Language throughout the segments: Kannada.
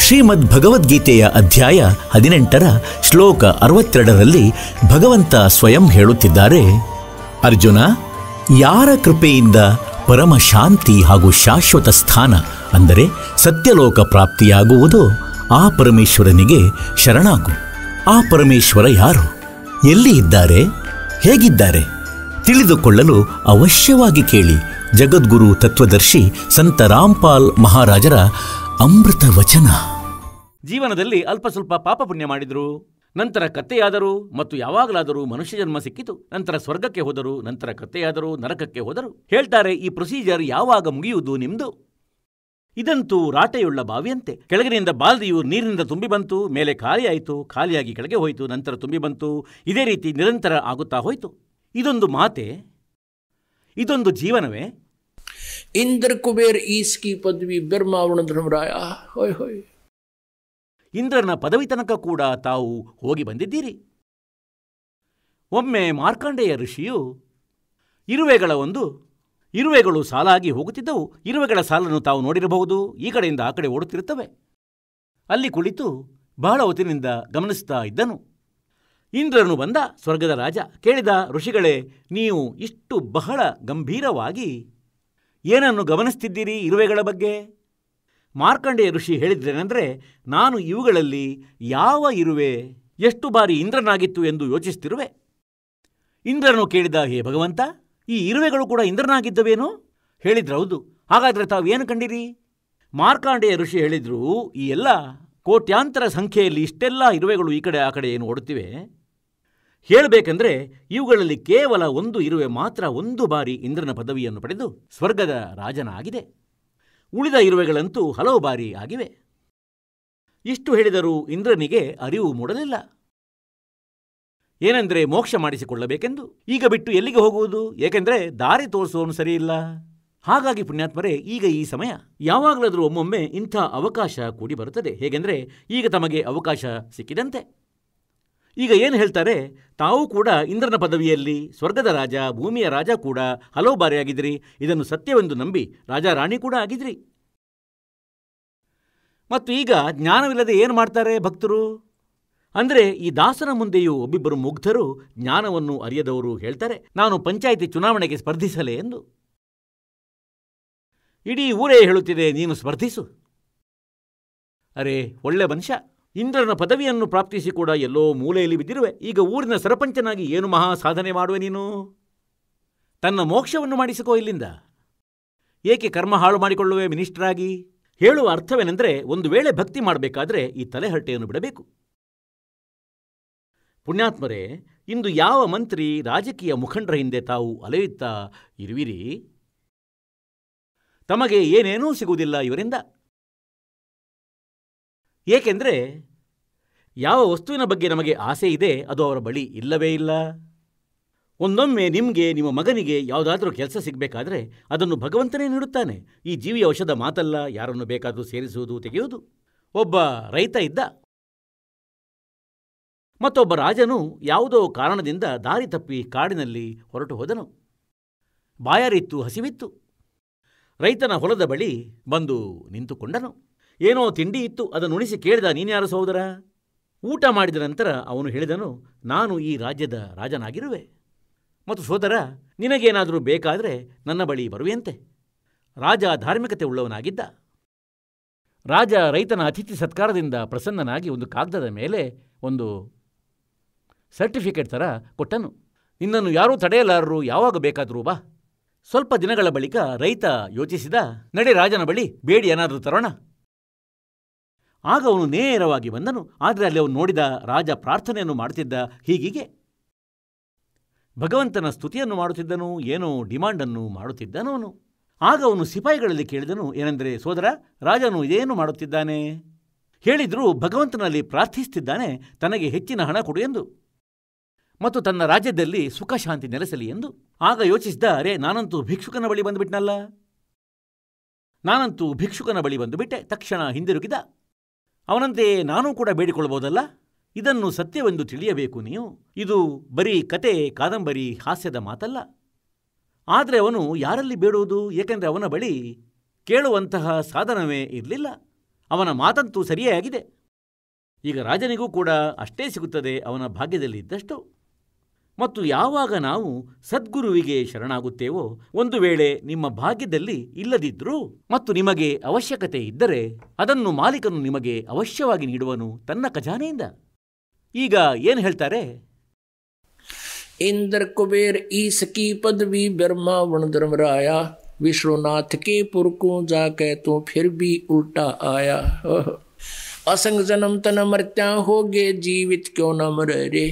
ಶ್ರೀಮದ್ ಭಗವದ್ಗೀತೆಯ ಅಧ್ಯಾಯ 18 ಶ್ಲೋಕ 62ರಲ್ಲಿ ಭಗವಂತ ಸ್ವಯಂ ಹೇಳುತ್ತಿದ್ದಾರೆ, ಅರ್ಜುನ, ಯಾರ ಕೃಪೆಯಿಂದ ಪರಮ ಶಾಂತಿ ಹಾಗೂ ಶಾಶ್ವತ ಸ್ಥಾನ ಅಂದರೆ ಸತ್ಯಲೋಕ ಪ್ರಾಪ್ತಿಯಾಗುವುದೋ ಆ ಪರಮೇಶ್ವರನಿಗೆ ಶರಣಾಗು. ಆ ಪರಮೇಶ್ವರ ಯಾರು, ಎಲ್ಲಿ ಇದ್ದಾರೆ, ಹೇಗಿದ್ದಾರೆ ತಿಳಿದುಕೊಳ್ಳಲು ಅವಶ್ಯವಾಗಿ ಕೇಳಿ ಜಗದ್ಗುರು ತತ್ವದರ್ಶಿ ಸಂತ ರಾಮ್ಪಾಲ್ ಮಹಾರಾಜರ ಅಮೃತ ವಚನ. ಜೀವನದಲ್ಲಿ ಅಲ್ಪ ಸ್ವಲ್ಪ ಪಾಪ ಪುಣ್ಯ ಮಾಡಿದ್ರು, ನಂತರ ಕತ್ತೆಯಾದರು ಮತ್ತು ಯಾವಾಗಲಾದರೂ ಮನುಷ್ಯ ಜನ್ಮ ಸಿಕ್ಕಿತು, ನಂತರ ಸ್ವರ್ಗಕ್ಕೆ ಹೋದರು, ನಂತರ ಕತ್ತೆಯಾದರು, ನರಕಕ್ಕೆ ಹೋದರು. ಹೇಳ್ತಾರೆ, ಈ ಪ್ರೊಸೀಜರ್ ಯಾವಾಗ ಮುಗಿಯುವುದು ನಿಮ್ದು? ಇದಂತೂ ರಾಟೆಯುಳ್ಳ ಬಾವಿಯಂತೆ. ಕೆಳಗಿನಿಂದ ಬಾಲ್ದಿಯು ನೀರಿನಿಂದ ತುಂಬಿ ಬಂತು, ಮೇಲೆ ಖಾಲಿಯಾಯಿತು, ಖಾಲಿಯಾಗಿ ಕೆಳಗೆ ಹೋಯಿತು, ನಂತರ ತುಂಬಿ ಬಂತು. ಇದೇ ರೀತಿ ನಿರಂತರ ಆಗುತ್ತಾ ಹೋಯಿತು. ಇದೊಂದು ಮಾತೆ? ಇದೊಂದು ಜೀವನವೇ? ಇಂದ್ರ ಕುಬೇರ್ ಈಸ್ಕಿ ಪದವಿ ಬಿರ್ಮಾವಣ ಧರ್ಮರಾಯ. ಹೋಯ್ ಹೋಯ್. ಇಂದ್ರನ ಪದವಿ ತನಕ ಕೂಡ ತಾವು ಹೋಗಿ ಬಂದಿದ್ದೀರಿ. ಒಮ್ಮೆ ಮಾರ್ಕಂಡೇಯ ಋಷಿಯು ಇರುವೆಗಳು ಸಾಲಾಗಿ ಹೋಗುತ್ತಿದ್ದವು. ಇರುವೆಗಳ ಸಾಲನ್ನು ತಾವು ನೋಡಿರಬಹುದು. ಈ ಕಡೆಯಿಂದ ಆ ಕಡೆ ಓಡುತ್ತಿರುತ್ತವೆ. ಅಲ್ಲಿ ಕುಳಿತು ಬಹಳ ಹೊತ್ತಿನಿಂದ ಗಮನಿಸ್ತಾ ಇದ್ದನು. ಇಂದ್ರನು ಬಂದ, ಸ್ವರ್ಗದ ರಾಜ. ಕೇಳಿದ, ಋಷಿಗಳೇ, ನೀವು ಇಷ್ಟು ಬಹಳ ಗಂಭೀರವಾಗಿ ಏನನ್ನು ಗಮನಿಸ್ತಿದ್ದೀರಿ ಇರುವೆಗಳ ಬಗ್ಗೆ? ಮಾರ್ಕಂಡೇಯ ಋಷಿ ಹೇಳಿದ್ರೇನೆಂದರೆ, ನಾನು ಇವುಗಳಲ್ಲಿ ಯಾವ ಇರುವೆ ಎಷ್ಟು ಬಾರಿ ಇಂದ್ರನಾಗಿತ್ತು ಎಂದು ಯೋಚಿಸ್ತಿರುವೆ. ಇಂದ್ರನು ಕೇಳಿದ, ಹೇ ಭಗವಂತ, ಈ ಇರುವೆಗಳು ಕೂಡ ಇಂದ್ರನಾಗಿದ್ದವೇನೋ? ಹೇಳಿದ್ರೌದು. ಹಾಗಾದರೆ ತಾವೇನು ಕಂಡಿರಿ? ಮಾರ್ಕಂಡೇಯ ಋಷಿ ಹೇಳಿದ್ರು, ಈ ಎಲ್ಲ ಕೋಟ್ಯಾಂತರ ಸಂಖ್ಯೆಯಲ್ಲಿ ಇಷ್ಟೆಲ್ಲ ಇರುವೆಗಳು ಈ ಕಡೆ ಆ ಕಡೆ ಏನು ಓಡುತ್ತಿವೆ. ಹೇಳಬೇಕೆಂದರೆ ಇವುಗಳಲ್ಲಿ ಕೇವಲ ಒಂದು ಇರುವೆ ಮಾತ್ರ ಒಂದು ಬಾರಿ ಇಂದ್ರನ ಪದವಿಯನ್ನು ಪಡೆದು ಸ್ವರ್ಗದ ರಾಜನಾಗಿದೆ. ಉಳಿದ ಇರುವೆಗಳಂತೂ ಹಲವು ಬಾರಿ ಆಗಿವೆ. ಇಷ್ಟು ಹೇಳಿದರೂ ಇಂದ್ರನಿಗೆ ಅರಿವು ಮೂಡಲಿಲ್ಲ. ಏನೆಂದರೆ ಮೋಕ್ಷ ಮಾಡಿಸಿಕೊಳ್ಳಬೇಕೆಂದು. ಈಗ ಬಿಟ್ಟು ಎಲ್ಲಿಗೆ ಹೋಗುವುದು? ಏಕೆಂದರೆ ದಾರಿ ತೋರಿಸುವವನು ಸರಿಯಿಲ್ಲ. ಹಾಗಾಗಿ ಪುಣ್ಯಾತ್ಮರೇ, ಈಗ ಈ ಸಮಯ, ಯಾವಾಗಲಾದರೂ ಒಮ್ಮೊಮ್ಮೆ ಇಂಥ ಅವಕಾಶ ಕೂಡಿ ಬರುತ್ತದೆ. ಹೇಗೆಂದರೆ ಈಗ ತಮಗೆ ಅವಕಾಶ ಸಿಕ್ಕಿದಂತೆ. ಈಗ ಏನು ಹೇಳ್ತಾರೆ, ತಾವು ಕೂಡ ಇಂದ್ರನ ಪದವಿಯಲ್ಲಿ ಸ್ವರ್ಗದ ರಾಜ, ಭೂಮಿಯ ರಾಜ ಕೂಡ ಹಲವು ಬಾರಿ ಆಗಿದ್ರಿ. ಇದನ್ನು ಸತ್ಯವೆಂದು ನಂಬಿ ರಾಜ ರಾಣಿ ಕೂಡ ಆಗಿದ್ರಿ. ಮತ್ತು ಈಗ ಜ್ಞಾನವಿಲ್ಲದೆ ಏನು ಮಾಡ್ತಾರೆ ಭಕ್ತರು? ಅಂದರೆ ಈ ದಾಸನ ಮುಂದೆಯೂ ಒಬ್ಬಿಬ್ಬರು ಮುಗ್ಧರು, ಜ್ಞಾನವನ್ನು ಅರಿಯದವರು ಹೇಳ್ತಾರೆ, ನಾನು ಪಂಚಾಯಿತಿ ಚುನಾವಣೆಗೆ ಸ್ಪರ್ಧಿಸಲೇ ಎಂದು. ಇಡೀ ಊರೇ ಹೇಳುತ್ತಿದೆ, ನೀನು ಸ್ಪರ್ಧಿಸು. ಅರೆ, ಒಳ್ಳೆ ಮನುಷ್ಯ. ಇಂದ್ರನ ಪದವಿಯನ್ನು ಪ್ರಾಪ್ತಿಸಿ ಕೂಡ ಎಲ್ಲೋ ಮೂಲೆಯಲ್ಲಿ ಬಿದ್ದಿರುವೆ. ಈಗ ಊರಿನ ಸರಪಂಚನಾಗಿ ಏನು ಮಹಾ ಸಾಧನೆ ಮಾಡುವೆ ನೀನು? ತನ್ನ ಮೋಕ್ಷವನ್ನು ಮಾಡಿಸಿಕೋ ಇಲ್ಲಿಂದ. ಏಕೆ ಕರ್ಮ ಹಾಳು ಮಾಡಿಕೊಳ್ಳುವೆ ಮಿನಿಸ್ಟರಾಗಿ? ಹೇಳುವ ಅರ್ಥವೇನೆಂದರೆ, ಒಂದು ವೇಳೆ ಭಕ್ತಿ ಮಾಡಬೇಕಾದ್ರೆ ಈ ತಲೆಹರಟೆಯನ್ನು ಬಿಡಬೇಕು. ಪುಣ್ಯಾತ್ಮರೇ, ಇಂದು ಯಾವ ಮಂತ್ರಿ, ರಾಜಕೀಯ ಮುಖಂಡರ ಹಿಂದೆ ತಾವು ಅಲೆಯುತ್ತಾ ಇರುವಿರಿ? ತಮಗೆ ಏನೇನೂ ಸಿಗುವುದಿಲ್ಲ ಇವರಿಂದ. ಏಕೆಂದರೆ ಯಾವ ವಸ್ತುವಿನ ಬಗ್ಗೆ ನಮಗೆ ಆಸೆ ಇದೆ ಅದು ಅವರ ಬಳಿ ಇಲ್ಲವೇ ಇಲ್ಲ. ಒಂದೊಮ್ಮೆ ನಿಮಗೆ, ನಿಮ್ಮ ಮಗನಿಗೆ ಯಾವುದಾದ್ರೂ ಕೆಲಸ ಸಿಗಬೇಕಾದ್ರೆ ಅದನ್ನು ಭಗವಂತನೇ ನೀಡುತ್ತಾನೆ. ಈ ಜೀವಿಯ ಔಷಧ ಮಾತಲ್ಲ, ಯಾರನ್ನು ಬೇಕಾದರೂ ಸೇರಿಸುವುದು, ತೆಗೆಯುವುದು. ಒಬ್ಬ ರೈತ ಇದ್ದ. ಮತ್ತೊಬ್ಬ ರಾಜನು ಯಾವುದೋ ಕಾರಣದಿಂದ ದಾರಿ ತಪ್ಪಿ ಕಾಡಿನಲ್ಲಿ ಹೊರಟು ಹೋದನು. ಬಾಯಾರಿತ್ತು, ಹಸಿವಿತ್ತು. ರೈತನ ಹೊಲದ ಬಳಿ ಬಂದು ನಿಂತುಕೊಂಡನು. ಏನೋ ತಿಂಡಿ ಇತ್ತು, ಅದನ್ನು ಉಣಿಸಿ ಕೇಳಿದ, ನೀನ್ಯಾರು ಸಹೋದರ? ಊಟ ಮಾಡಿದ ನಂತರ ಅವನು ಹೇಳಿದನು, ನಾನು ಈ ರಾಜ್ಯದ ರಾಜನಾಗಿರುವೆ. ಮತ್ತು ಸೋದರ, ನಿನಗೇನಾದರೂ ಬೇಕಾದರೆ ನನ್ನ ಬಳಿ ಬರುವೆಯಂತೆ. ರಾಜ ಧಾರ್ಮಿಕತೆ ಉಳ್ಳವನಾಗಿದ್ದ. ರಾಜ ರೈತನ ಅತಿಥಿ ಸತ್ಕಾರದಿಂದ ಪ್ರಸನ್ನನಾಗಿ ಒಂದು ಕಾಗದದ ಮೇಲೆ ಒಂದು ಸರ್ಟಿಫಿಕೇಟ್ ಥರ ಕೊಟ್ಟನು. ನಿನ್ನನ್ನು ಯಾರೂ ತಡೆಯಲಾರರು, ಯಾವಾಗ ಬೇಕಾದರೂ ಬಾ. ಸ್ವಲ್ಪ ದಿನಗಳ ಬಳಿಕ ರೈತ ಯೋಚಿಸಿದ, ನಡೆ ರಾಜನ ಬಳಿ ಬೇಡಿ ಏನಾದರೂ ತರೋಣ. ಆಗ ಅವನು ನೇರವಾಗಿ ಬಂದನು. ಆದರೆ ಅಲ್ಲಿ ಅವನು ನೋಡಿದ ರಾಜ ಪ್ರಾರ್ಥನೆಯನ್ನು ಮಾಡುತ್ತಿದ್ದ. ಹೀಗೆ ಭಗವಂತನ ಸ್ತುತಿಯನ್ನು ಮಾಡುತ್ತಿದ್ದನು, ಏನೋ ಡಿಮಾಂಡನ್ನು ಮಾಡುತ್ತಿದ್ದನು ಅವನು. ಆಗ ಅವನು ಸಿಪಾಯಿಗಳಲ್ಲಿ ಕೇಳಿದನು, ಏನೆಂದರೆ, ಸೋದರ, ರಾಜನು ಇದೇನು ಮಾಡುತ್ತಿದ್ದಾನೆ? ಹೇಳಿದ್ರು, ಭಗವಂತನಲ್ಲಿ ಪ್ರಾರ್ಥಿಸುತ್ತಿದ್ದಾನೆ, ತನಗೆ ಹೆಚ್ಚಿನ ಹಣ ಕೊಡು ಎಂದು, ಮತ್ತು ತನ್ನ ರಾಜ್ಯದಲ್ಲಿ ಸುಖ ಶಾಂತಿ ನೆಲೆಸಲಿ ಎಂದು. ಆಗ ಯೋಚಿಸಿದ, ಅರೆ, ನಾನಂತೂ ಭಿಕ್ಷುಕನ ಬಳಿ ಬಂದುಬಿಟ್ಟೆ. ತಕ್ಷಣ ಹಿಂದಿರುಗಿದ. ಅವನಂತೆ ನಾನೂ ಕೂಡ ಬೇಡಿಕೊಳ್ಳಬಹುದಲ್ಲ? ಇದನ್ನು ಸತ್ಯವೆಂದು ತಿಳಿಯಬೇಕು ನೀವು. ಇದು ಬರೀ ಕತೆ, ಕಾದಂಬರಿ, ಹಾಸ್ಯದ ಮಾತಲ್ಲ. ಆದರೆ ಅವನು ಯಾರಲ್ಲಿ ಬೇಡುವುದು? ಏಕೆಂದರೆ ಅವನ ಬಳಿ ಕೇಳುವಂತಹ ಸಾಧನವೇ ಇರಲಿಲ್ಲ. ಅವನ ಮಾತಂತೂ ಸರಿಯೇ ಆಗಿದೆ. ಈಗ ರಾಜನಿಗೂ ಕೂಡ ಅಷ್ಟೇ ಸಿಗುತ್ತದೆ ಅವನ ಭಾಗ್ಯದಲ್ಲಿ ಇದ್ದಷ್ಟು. ಮತ್ತು ಯಾವಾಗ ನಾವು ಸದ್ಗುರುವಿಗೆ ಶರಣಾಗುತ್ತೇವೋ, ಒಂದು ವೇಳೆ ನಿಮ್ಮ ಭಾಗ್ಯದಲ್ಲಿ ಇಲ್ಲದಿದ್ದರೂ ಮತ್ತು ನಿಮಗೆ ಅವಶ್ಯಕತೆ ಇದ್ದರೆ ಅದನ್ನು ಮಾಲೀಕನು ನಿಮಗೆ ಅವಶ್ಯವಾಗಿ ನೀಡುವನು ತನ್ನ ಖಜಾನೆಯಿಂದ. ಈಗ ಏನು ಹೇಳ್ತಾರೆ? इंद्र कुबेर ईस की पदवी ब्रह्मा वण धर्मराया, विश्वनाथ के पुर को जाके तो फिर भी उल्टा आया। असंग जन्म तन मर्त्या हो गे, जीवित क्यों न मरे रे,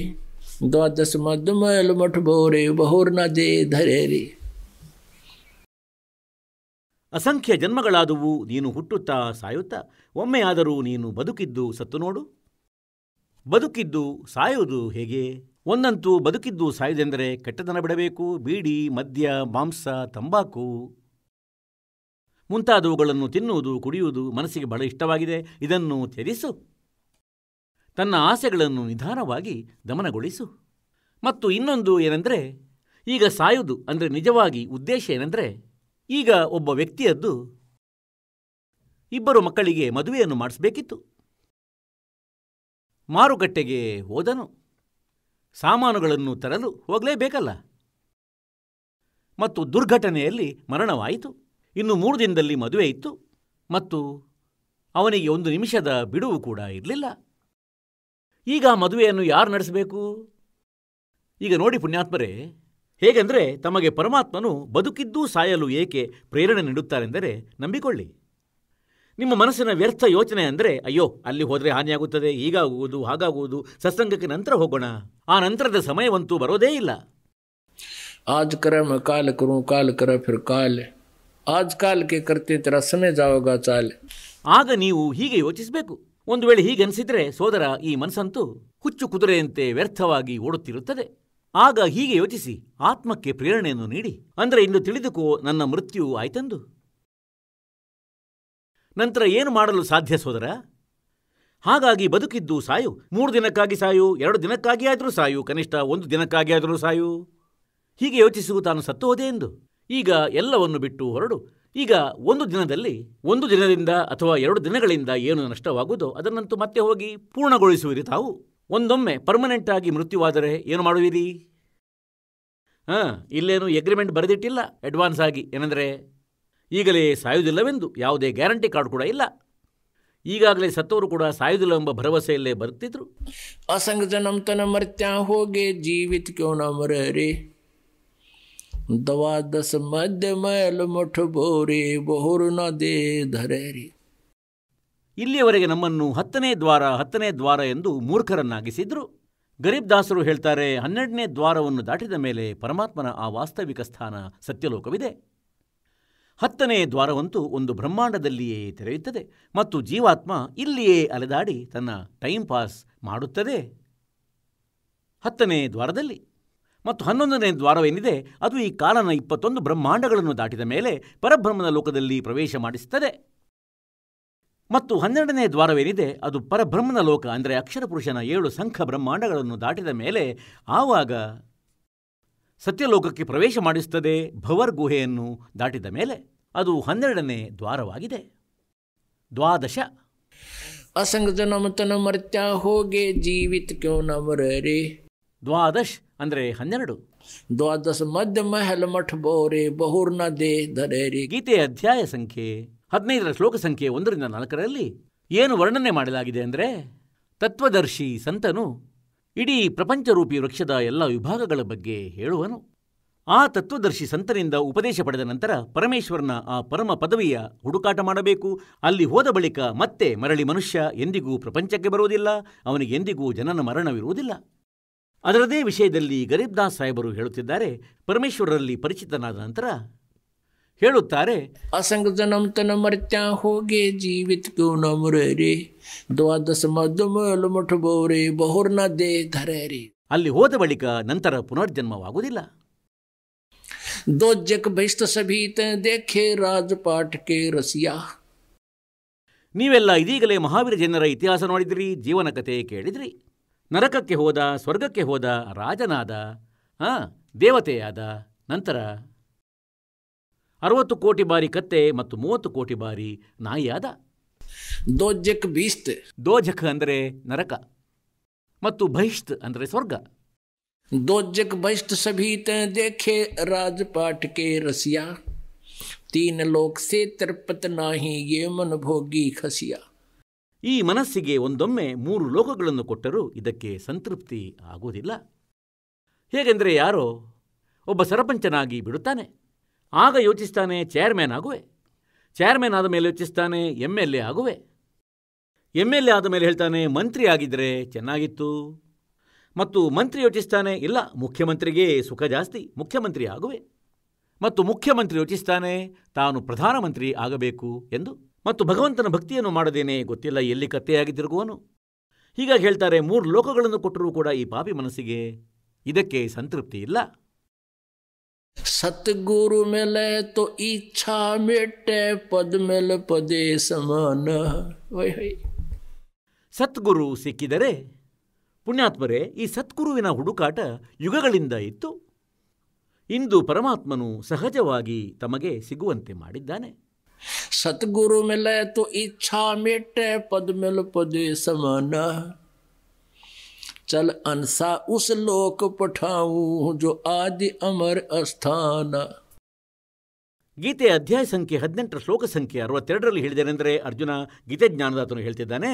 द्वादश मधुमल मठ बोरे बहुर न दे धरे रे. ಅಸಂಖ್ಯ ಜನ್ಮಗಳಾದುವು ನೀನು ಹುಟ್ಟುತ್ತಾ ಸಾಯುತ್ತಾ, ಒಮ್ಮೆಯಾದರೂ ನೀನು ಬದುಕಿದ್ದು ಸತ್ತು ನೋಡು. ಬದುಕಿದ್ದು ಸಾಯುವುದು ಹೇಗೆ? ಒಂದಂತೂ ಬದುಕಿದ್ದು ಸಾಯುವುದೆಂದರೆ ಕೆಟ್ಟದನ ಬಿಡಬೇಕು. ಬೀಡಿ, ಮದ್ಯ, ಮಾಂಸ, ತಂಬಾಕು ಮುಂತಾದವುಗಳನ್ನು ತಿನ್ನುವುದು, ಕುಡಿಯುವುದು ಮನಸ್ಸಿಗೆ ಬಹಳ ಇಷ್ಟವಾಗಿದೆ. ಇದನ್ನು ತ್ಯಜಿಸು. ತನ್ನ ಆಸೆಗಳನ್ನು ನಿಧಾನವಾಗಿ ದಮನಗೊಳಿಸು. ಮತ್ತು ಇನ್ನೊಂದು ಏನೆಂದರೆ, ಈಗ ಸಾಯುವುದು ಅಂದರೆ ನಿಜವಾಗಿ ಉದ್ದೇಶ ಏನೆಂದರೆ, ಈಗ ಒಬ್ಬ ವ್ಯಕ್ತಿಯದ್ದು 2 ಮಕ್ಕಳಿಗೆ ಮದುವೆಯನ್ನು ಮಾಡಿಸಬೇಕಿತ್ತು. ಮಾರುಕಟ್ಟೆಗೆ ಹೋದನು. ಸಾಮಾನುಗಳನ್ನು ತರಲು ಹೋಗಲೇಬೇಕಲ್ಲ. ಮತ್ತು ದುರ್ಘಟನೆಯಲ್ಲಿ ಮರಣವಾಯಿತು. ಇನ್ನು 3 ದಿನದಲ್ಲಿ ಮದುವೆ ಇತ್ತು. ಮತ್ತು ಅವನಿಗೆ 1 ನಿಮಿಷದ ಬಿಡುವು ಕೂಡ ಇರಲಿಲ್ಲ. ಈಗ ಮದುವೆಯನ್ನು ಯಾರು ನಡೆಸಬೇಕು? ಈಗ ನೋಡಿ ಪುಣ್ಯಾತ್ಮರೇ, ಹೇಗೆಂದರೆ ತಮಗೆ ಪರಮಾತ್ಮನು ಬದುಕಿದ್ದೂ ಸಾಯಲು ಏಕೆ ಪ್ರೇರಣೆ ನೀಡುತ್ತಾರೆಂದರೆ, ನಂಬಿಕೊಳ್ಳಿ. ನಿಮ್ಮ ಮನಸ್ಸಿನ ವ್ಯರ್ಥ ಯೋಚನೆ ಅಂದರೆ, ಅಯ್ಯೋ ಅಲ್ಲಿ ಹೋದರೆ ಹಾನಿಯಾಗುತ್ತದೆ, ಹೀಗಾಗುವುದು, ಹಾಗಾಗುವುದು, ಸತ್ಸಂಗಕ್ಕೆ ನಂತರ ಹೋಗೋಣ, ಆ ನಂತರದ ಸಮಯವಂತೂ ಬರೋದೇ ಇಲ್ಲ. आज करे मैं काल करूं, काल करे फिर काल, आज काल के करते तेरा समय जाओगा चाल. ಆಗ ನೀವು ಹೀಗೆ ಯೋಚಿಸಬೇಕು. ಒಂದು ವೇಳೆ ಹೀಗೆ ಅನಿಸಿದರೆ ಸೋದರ, ಈ ಮನಸ್ಸಂತೂ ಹುಚ್ಚು ಕುದುರೆಯಂತೆ ವ್ಯರ್ಥವಾಗಿ ಓಡುತ್ತಿರುತ್ತದೆ. ಆಗ ಹೀಗೆ ಯೋಚಿಸಿ ಆತ್ಮಕ್ಕೆ ಪ್ರೇರಣೆಯನ್ನು ನೀಡಿ, ಅಂದರೆ ಇಂದು ತಿಳಿದುಕೋ ನನ್ನ ಮೃತ್ಯು ಆಯ್ತೆಂದು. ನಂತರ ಏನು ಮಾಡಲು ಸಾಧ್ಯ ಸೋದರ? ಹಾಗಾಗಿ ಬದುಕಿದ್ದು ಸಾಯು. 3 ದಿನಕ್ಕಾಗಿ ಸಾಯು, 2 ದಿನಕ್ಕಾಗಿ ಆದರೂ ಸಾಯು, ಕನಿಷ್ಠ 1 ದಿನಕ್ಕಾಗಿ ಆದರೂ ಸಾಯು. ಹೀಗೆ ಯೋಚಿಸು, ತಾನು ಸತ್ತು ಹೋದೆ ಎಂದು. ಈಗ ಎಲ್ಲವನ್ನು ಬಿಟ್ಟು ಹೊರಡು. ಈಗ 1 ದಿನದಲ್ಲಿ, 1 ದಿನದಿಂದ ಅಥವಾ 2 ದಿನಗಳಿಂದ ಏನು ನಷ್ಟವಾಗುವುದೋ ಅದನ್ನಂತೂ ಮತ್ತೆ ಹೋಗಿ ಪೂರ್ಣಗೊಳಿಸುವಿರಿ ತಾವು. ಒಂದೊಮ್ಮೆ ಪರ್ಮನೆಂಟ್ ಆಗಿ ಮೃತ್ಯುವಾದರೆ ಏನು ಮಾಡುವಿರಿ? ಇಲ್ಲೇನು ಎಗ್ರಿಮೆಂಟ್ ಬರೆದಿಟ್ಟಿಲ್ಲ ಅಡ್ವಾನ್ಸ್ ಆಗಿ, ಏನೆಂದರೆ ಈಗಲೇ ಸಾಯುವುದಿಲ್ಲವೆಂದು ಯಾವುದೇ ಗ್ಯಾರಂಟಿ ಕಾರ್ಡ್ ಕೂಡ ಇಲ್ಲ. ಈಗಾಗಲೇ ಸತ್ತವರು ಕೂಡ ಸಾಯುವುದಿಲ್ಲವೆಂಬ ಭರವಸೆಯಲ್ಲೇ ಬರುತ್ತಿದ್ರು. असंग जन्म तन मर्त्या हो गे, जीवित क्यों न मरे रे, द्वादश मध्य मैल मठ बोरे बहुर न दे धरे रे. ಇಲ್ಲಿಯವರೆಗೆ ನಮ್ಮನ್ನು 10ನೇ ದ್ವಾರ ಎಂದು ಮೂರ್ಖರನ್ನಾಗಿಸಿದ್ರು. ಗರೀಬ್ ದಾಸರು ಹೇಳ್ತಾರೆ, 12ನೇ ದ್ವಾರವನ್ನು ದಾಟಿದ ಮೇಲೆ ಪರಮಾತ್ಮನ ಆ ವಾಸ್ತವಿಕ ಸ್ಥಾನ ಸತ್ಯಲೋಕವಿದೆ. 10ನೇ ದ್ವಾರವಂತೂ ಒಂದು ಬ್ರಹ್ಮಾಂಡದಲ್ಲಿಯೇ ತೆರೆಯುತ್ತದೆ ಮತ್ತು ಜೀವಾತ್ಮ ಇಲ್ಲಿಯೇ ಅಲೆದಾಡಿ ತನ್ನ ಟೈಮ್ ಪಾಸ್ ಮಾಡುತ್ತದೆ 10ನೇ ದ್ವಾರದಲ್ಲಿ. ಮತ್ತು 11ನೇ ದ್ವಾರವೇನಿದೆ ಅದು ಈ ಕಾಲನ 21 ಬ್ರಹ್ಮಾಂಡಗಳನ್ನು ದಾಟಿದ ಮೇಲೆ ಪರಬ್ರಹ್ಮನ ಲೋಕದಲ್ಲಿ ಪ್ರವೇಶ ಮಾಡಿಸುತ್ತದೆ. ಮತ್ತು 12ನೇ ದ್ವಾರವೇನಿದೆ ಅದು ಪರಬ್ರಹ್ಮನ ಲೋಕ, ಅಂದರೆ ಅಕ್ಷರ ಪುರುಷನ 7 ಸಂಖ ಬ್ರಹ್ಮಾಂಡಗಳನ್ನು ದಾಟಿದ ಮೇಲೆ ಆವಾಗ ಸತ್ಯಲೋಕಕ್ಕೆ ಪ್ರವೇಶ ಮಾಡಿಸುತ್ತದೆ. ಭವರ್ ಗುಹೆಯನ್ನು ದಾಟಿದ ಮೇಲೆ ಅದು 12ನೇ ದ್ವಾರವಾಗಿದೆ. ದ್ವಾದಶ असंग जन्म तन मर्त्या हो गे, जीवित क्यों न मरे रे. ದ್ವಾದಶ್ ಅಂದರೆ 12. द्वादश मध्य महल मठ बोरे बहुर न दे धरे रे. ಗೀತೆಯ ಅಧ್ಯಾಯ ಸಂಖ್ಯೆ 15ರ ಶ್ಲೋಕ ಸಂಖ್ಯೆ 1ರಿಂದ 4ರಲ್ಲಿ ಏನು ವರ್ಣನೆ ಮಾಡಲಾಗಿದೆ ಅಂದರೆ, ತತ್ವದರ್ಶಿ ಸಂತನು ಇಡೀ ಪ್ರಪಂಚರೂಪಿ ವೃಕ್ಷದ ಎಲ್ಲ ವಿಭಾಗಗಳ ಬಗ್ಗೆ ಹೇಳುವನು. ಆ ತತ್ವದರ್ಶಿ ಸಂತನಿಂದ ಉಪದೇಶ ಪಡೆದ ನಂತರ ಪರಮೇಶ್ವರನ ಆ ಪರಮ ಪದವಿಯ ಹುಡುಕಾಟ ಮಾಡಬೇಕು. ಅಲ್ಲಿ ಹೋದ ಬಳಿಕ ಮತ್ತೆ ಮರಳಿ ಮನುಷ್ಯ ಎಂದಿಗೂ ಪ್ರಪಂಚಕ್ಕೆ ಬರುವುದಿಲ್ಲ, ಅವನಿಗೆ ಎಂದಿಗೂ ಜನನ ಮರಣವಿರುವುದಿಲ್ಲ. ಅದರದೇ ವಿಷಯದಲ್ಲಿ ಗರೀಬ್ ದಾಸ್ ಸಾಹೇಬರು ಹೇಳುತ್ತಿದ್ದಾರೆ, ಪರಮೇಶ್ವರರಲ್ಲಿ ಪರಿಚಿತನಾದ ನಂತರ ಹೇಳುತ್ತಾರೆ, असंग जन्म तन मर्त्या हो गे, जीवित क्यों न मरे रे, द्वादश मध्य महल मठ बोरे बहुर न दे धरे रे. ಅಲ್ಲಿ ಹೋದ ಬಳಿಕ ನಂತರ ಪುನರ್ಜನ್ಮವಾಗುವುದಿಲ್ಲ. दो जग बहिष्ठ सभी ते देखे राजपाट के रसिया. ನೀವೆಲ್ಲ ಇದೀಗಲೇ ಮಹಾವೀರ ಜನರ ಇತಿಹಾಸ ನೋಡಿದ್ರಿ, ಜೀವನ ಕಥೆ ಕೇಳಿದ್ರಿ. ನರಕಕ್ಕೆ ಹೋದ, ಸ್ವರ್ಗಕ್ಕೆ ಹೋದ, ರಾಜನಾದ, ದೇವತೆಯಾದ, ನಂತರ 60 ಕೋಟಿ ಬಾರಿ ಕತ್ತೆ ಮತ್ತು 30 ಕೋಟಿ ಬಾರಿ ನಾಯಿಯಾದ. ದೋಜಕ್ ಭೀಸ್ಟ್. ದೋಜಖ ಅಂದರೆ ನರಕ ಮತ್ತು ಬಹಿಷ್ತ್ ಅಂದರೆ ಸ್ವರ್ಗ. ದೋಜಕ್ ಭೈಷ್ಟ್ ಸಭಿ ತೈ ದೇಖೆ ರಾಜಪಾಟ್ ಕೆ ರಸಿಯಾ, ತೀನ್ ಲೋಕ್ ಸೇ ತಿರ್ಪತ್ ನಾಹಿ ಯೇ ಮನ್ ಭೋಗಿ ಖಸಿಯಾ. ಈ ಮನಸ್ಸಿಗೆ ಒಂದೊಮ್ಮೆ 3 ಲೋಕಗಳನ್ನು ಕೊಟ್ಟರೂ ಇದಕ್ಕೆ ಸಂತೃಪ್ತಿ ಆಗುವುದಿಲ್ಲ. ಹೇಗೆಂದರೆ ಯಾರೋ ಒಬ್ಬ ಸರಪಂಚನಾಗಿ ಬಿಡುತ್ತಾನೆ, ಆಗ ಯೋಚಿಸ್ತಾನೆ ಚೇರ್ಮನ್ ಆಗುವೆ, ಚೇರ್ಮನ್ ಆದ ಮೇಲೆ ಯೋಚಿಸ್ತಾನೆ MLA ಆಗುವೆ, MLA ಆದ ಮೇಲೆ ಹೇಳ್ತಾನೆ ಮಂತ್ರಿ ಆಗಿದ್ದರೆ ಚೆನ್ನಾಗಿತ್ತು, ಮತ್ತು ಮಂತ್ರಿ ಯೋಚಿಸ್ತಾನೆ ಇಲ್ಲ ಮುಖ್ಯಮಂತ್ರಿಗೆ ಸುಖ ಜಾಸ್ತಿ, ಮುಖ್ಯಮಂತ್ರಿ ಆಗುವೆ, ಮತ್ತು ಮುಖ್ಯಮಂತ್ರಿ ಯೋಚಿಸ್ತಾನೆ ತಾನು ಪ್ರಧಾನಮಂತ್ರಿ ಆಗಬೇಕು ಎಂದು. ಮತ್ತು ಭಗವಂತನ ಭಕ್ತಿಯನ್ನು ಮಾಡದೇನೆ ಗೊತ್ತಿಲ್ಲ ಎಲ್ಲಿ ಕತ್ತೆಯಾಗಿ ತಿರುಗುವನು. ಹೀಗಾಗಿ ಹೇಳ್ತಾರೆ 3 ಲೋಕಗಳನ್ನು ಕೊಟ್ಟರೂ ಕೂಡ ಈ ಪಾಪಿ ಮನಸ್ಸಿಗೆ ಇದಕ್ಕೆ ಸಂತೃಪ್ತಿ ಇಲ್ಲ. ಸತ್ಗುರು ಮೇಲೆ ತೋ ಇಚ್ಛಾ ಮಿಟ್ಟೆ ಪದ ಮೇಲೆ ಪದೇ ಸಮಾನ. ಸದ್ಗುರು ಸಿಕ್ಕಿದರೆ, ಪುಣ್ಯಾತ್ಮರೇ, ಈ ಸದ್ಗುರುವಿನ ಹುಡುಕಾಟ ಯುಗಗಳಿಂದ ಇತ್ತು. ಇಂದು ಪರಮಾತ್ಮನು ಸಹಜವಾಗಿ ತಮಗೆ ಸಿಗುವಂತೆ ಮಾಡಿದ್ದಾನೆ. ಸತ್ಗುರು ಮೇಲೆ ತೋ ಇಚ್ಛಾ ಮಿಟ್ಟೆ ಪದ ಮೇಲೆ ಪದೇ ಸಮಾನ, ಚಲ್ ಅನ್ಸಾ ಉಸ್ ಲೋಕ ಪಠಾವು ಜೋ ಆದಿ ಅಮರ್ ಅಸ್ಥಾನ. ಗೀತೆ ಅಧ್ಯಾಯ ಸಂಖ್ಯೆ 18 ಶ್ಲೋಕ ಸಂಖ್ಯೆ 62ರಲ್ಲಿ ಹೇಳಿದನೆಂದರೆ ಅರ್ಜುನ ಗೀತೆ ಜ್ಞಾನದಾತನು ಹೇಳ್ತಿದ್ದಾನೆ,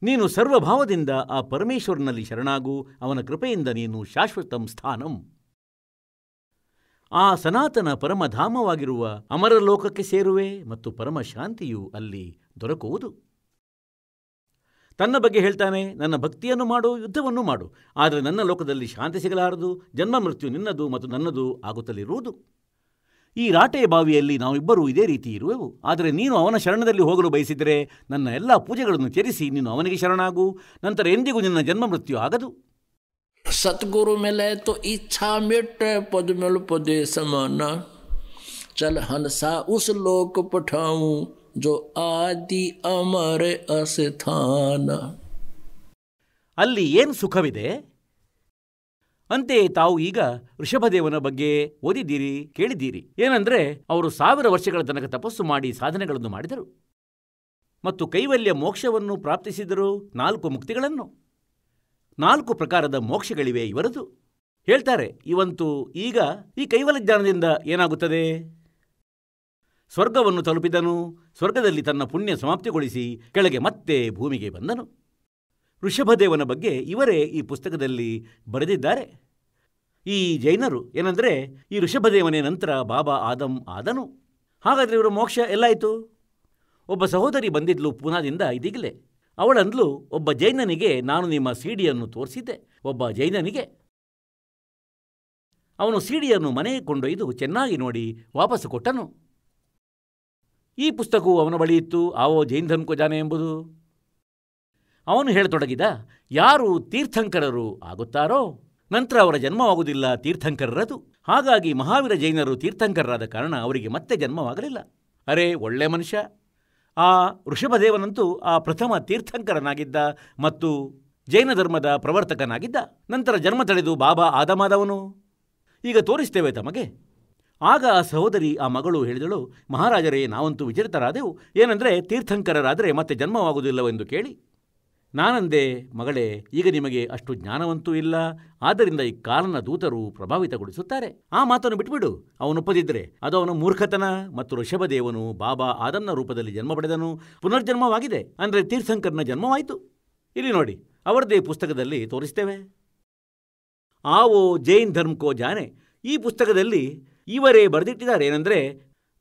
ನೀನು ಸರ್ವಭಾವದಿಂದ ಆ ಪರಮೇಶ್ವರನಲ್ಲಿ ಶರಣಾಗು, ಅವನ ಕೃಪೆಯಿಂದ ನೀನು ಶಾಶ್ವತಂ ಸ್ಥಾನಂ, ಆ ಸನಾತನ ಪರಮಧಾಮವಾಗಿರುವ ಅಮರ ಲೋಕಕ್ಕೆ ಸೇರುವೆ ಮತ್ತು ಪರಮ ಶಾಂತಿಯು ಅಲ್ಲಿ ದೊರಕುವುದು. ತನ್ನ ಬಗ್ಗೆ ಹೇಳ್ತಾನೆ, ನನ್ನ ಭಕ್ತಿಯನ್ನು ಮಾಡು, ಯುದ್ಧವನ್ನು ಮಾಡು, ಆದರೆ ನನ್ನ ಲೋಕದಲ್ಲಿ ಶಾಂತಿ ಸಿಗಲಾರದು, ಜನ್ಮ ಮೃತ್ಯು ನಿನ್ನದು ಮತ್ತು ನನ್ನದು ಆಗುತ್ತಲಿರುವುದು. ಈ ರಾಟೆಯ ಬಾವಿಯಲ್ಲಿ ನಾವಿಬ್ಬರೂ ಇದೇ ರೀತಿ ಇರುವೆವು, ಆದರೆ ನೀನು ಅವನ ಶರಣದಲ್ಲಿ ಹೋಗಲು ಬಯಸಿದರೆ ನನ್ನ ಎಲ್ಲ ಪೂಜೆಗಳನ್ನು ತ್ಯಜಿಸಿ ನೀನು ಅವನಿಗೆ ಶರಣಾಗು, ನಂತರ ಎಂದಿಗೂ ನಿನ್ನ ಜನ್ಮ ಮೃತ್ಯು ಆಗದು. ಸದ್ಗುರು ಮೇಲೆ ತೋ ಇಚ್ಛಾ ಮಿಟ್ಟೆ ಪದ ಮೇಲೆ ಪದೇ ಸಮಾನ, ಚಲ್ ಹನ್ಸಾ ಉಸ್ ಲೋಕ ಪಠಾವು ಜೋ ಆದಿ ಅಮರ ಅಸ್ಥಾನ. ಅಲ್ಲಿ ಏನು ಸುಖವಿದೆ? ಅಂತೆಯೇ ತಾವು ಈಗ ಋಷಭದೇವನ ಬಗ್ಗೆ ಓದಿದ್ದೀರಿ, ಕೇಳಿದ್ದೀರಿ. ಏನಂದರೆ ಅವರು 1000 ವರ್ಷಗಳ ತನಕ ತಪಸ್ಸು ಮಾಡಿ ಸಾಧನೆಗಳನ್ನು ಮಾಡಿದರು ಮತ್ತು ಕೈವಲ್ಯ ಮೋಕ್ಷವನ್ನು ಪ್ರಾಪ್ತಿಸಿದರು. 4 ಮುಕ್ತಿಗಳನ್ನು, 4 ಪ್ರಕಾರದ ಮೋಕ್ಷಗಳಿವೆ ಇವರದು. ಹೇಳ್ತಾರೆ, ಇವಂತೂ ಈಗ ಈ ಕೈವಲ್ಯ ಜ್ಞಾನದಿಂದ ಏನಾಗುತ್ತದೆ? ಸ್ವರ್ಗವನ್ನು ತಲುಪಿದನು, ಸ್ವರ್ಗದಲ್ಲಿ ತನ್ನ ಪುಣ್ಯ ಸಮಾಪ್ತಿಗೊಳಿಸಿ ಕೆಳಗೆ ಮತ್ತೆ ಭೂಮಿಗೆ ಬಂದನು. ಋಷಭದೇವನ ಬಗ್ಗೆ ಇವರೇ ಈ ಪುಸ್ತಕದಲ್ಲಿ ಬರೆದಿದ್ದಾರೆ. ಈ ಜೈನರು ಏನಂದರೆ ಈ ಋಷಭದೇವನೇ ನಂತರ ಬಾಬಾ ಆದಂ ಆದನು. ಹಾಗಾದರೆ ಇವರ ಮೋಕ್ಷ ಎಲ್ಲಾಯಿತು? ಒಬ್ಬ ಸಹೋದರಿ ಬಂದಿದ್ಲು ಪೂನಾದಿಂದ ಇದೀಗಲೇ. ಅವಳಂದ್ಲು, ಒಬ್ಬ ಜೈನನಿಗೆ ನಾನು ನಿಮ್ಮ ಸಿಡಿಯನ್ನು ತೋರಿಸಿದ್ದೆ. ಒಬ್ಬ ಜೈನನಿಗೆ ಅವನು ಸಿಡಿಯನ್ನು ಮನೆಗೆ ಕೊಂಡೊಯ್ದು ಚೆನ್ನಾಗಿ ನೋಡಿ ವಾಪಸ್ಸು ಕೊಟ್ಟನು. ಈ ಪುಸ್ತಕವು ಅವನ ಬಳಿ ಇತ್ತು, ಆವೋ ಜೈನ್ ಧರ್ಮ ಕೋ ಜಾನೆ ಎಂಬುದು. ಅವನು ಹೇಳತೊಡಗಿದ, ಯಾರು ತೀರ್ಥಂಕರರು ಆಗುತ್ತಾರೋ ನಂತರ ಅವರ ಜನ್ಮವಾಗುವುದಿಲ್ಲ, ತೀರ್ಥಂಕರರದು. ಹಾಗಾಗಿ ಮಹಾವೀರ ಜೈನರು ತೀರ್ಥಂಕರರಾದ ಕಾರಣ ಅವರಿಗೆ ಮತ್ತೆ ಜನ್ಮವಾಗಲಿಲ್ಲ. ಅರೆ, ಒಳ್ಳೆ ಮನುಷ್ಯ. ಆ ಋಷಭದೇವನಂತೂ ಆ ಪ್ರಥಮ ತೀರ್ಥಂಕರನಾಗಿದ್ದ ಮತ್ತು ಜೈನ ಧರ್ಮದ ಪ್ರವರ್ತಕನಾಗಿದ್ದ. ನಂತರ ಜನ್ಮ ತಳೆದು ಬಾಬಾ ಆದಮಾದವನು. ಈಗ ತೋರಿಸ್ತೇವೆ ತಮಗೆ. ಆಗ ಆ ಸಹೋದರಿ, ಆ ಮಗಳು ಹೇಳಿದಳು, ಮಹಾರಾಜರೇ, ನಾವಂತೂ ವಿಚಲಿತರಾದೆವು. ಏನಂದರೆ ತೀರ್ಥಂಕರರಾದರೆ ಮತ್ತೆ ಜನ್ಮವಾಗುವುದಿಲ್ಲವೆಂದು ಕೇಳಿ. ನಾನಂದೆ, ಮಗಳೇ, ಈಗ ನಿಮಗೆ ಅಷ್ಟು ಜ್ಞಾನವಂತೂ ಇಲ್ಲ, ಆದ್ದರಿಂದ ಈ ಕಾಲನ ದೂತರು ಪ್ರಭಾವಿತಗೊಳಿಸುತ್ತಾರೆ. ಆ ಮಾತನ್ನು ಬಿಟ್ಬಿಡು. ಅವನೊಪ್ಪದಿದ್ದರೆ ಅದು ಅವನ ಮೂರ್ಖತನ. ಮತ್ತು ಋಷಭದೇವನು ಬಾಬಾ ಆದಮ್ನ ರೂಪದಲ್ಲಿ ಜನ್ಮ ಪಡೆದನು, ಪುನರ್ಜನ್ಮವಾಗಿದೆ, ಅಂದರೆ ತೀರ್ಥಂಕರನ ಜನ್ಮವಾಯಿತು. ಇಲ್ಲಿ ನೋಡಿ, ಅವರದೇ ಪುಸ್ತಕದಲ್ಲಿ ತೋರಿಸ್ತೇವೆ. ಆವೋ ಜೈನ್ ಧರ್ಮ ಕೋ ಜಾನೆ. ಈ ಪುಸ್ತಕದಲ್ಲಿ ಇವರೇ ಬರೆದಿಟ್ಟಿದ್ದಾರೆ. ಏನಂದರೆ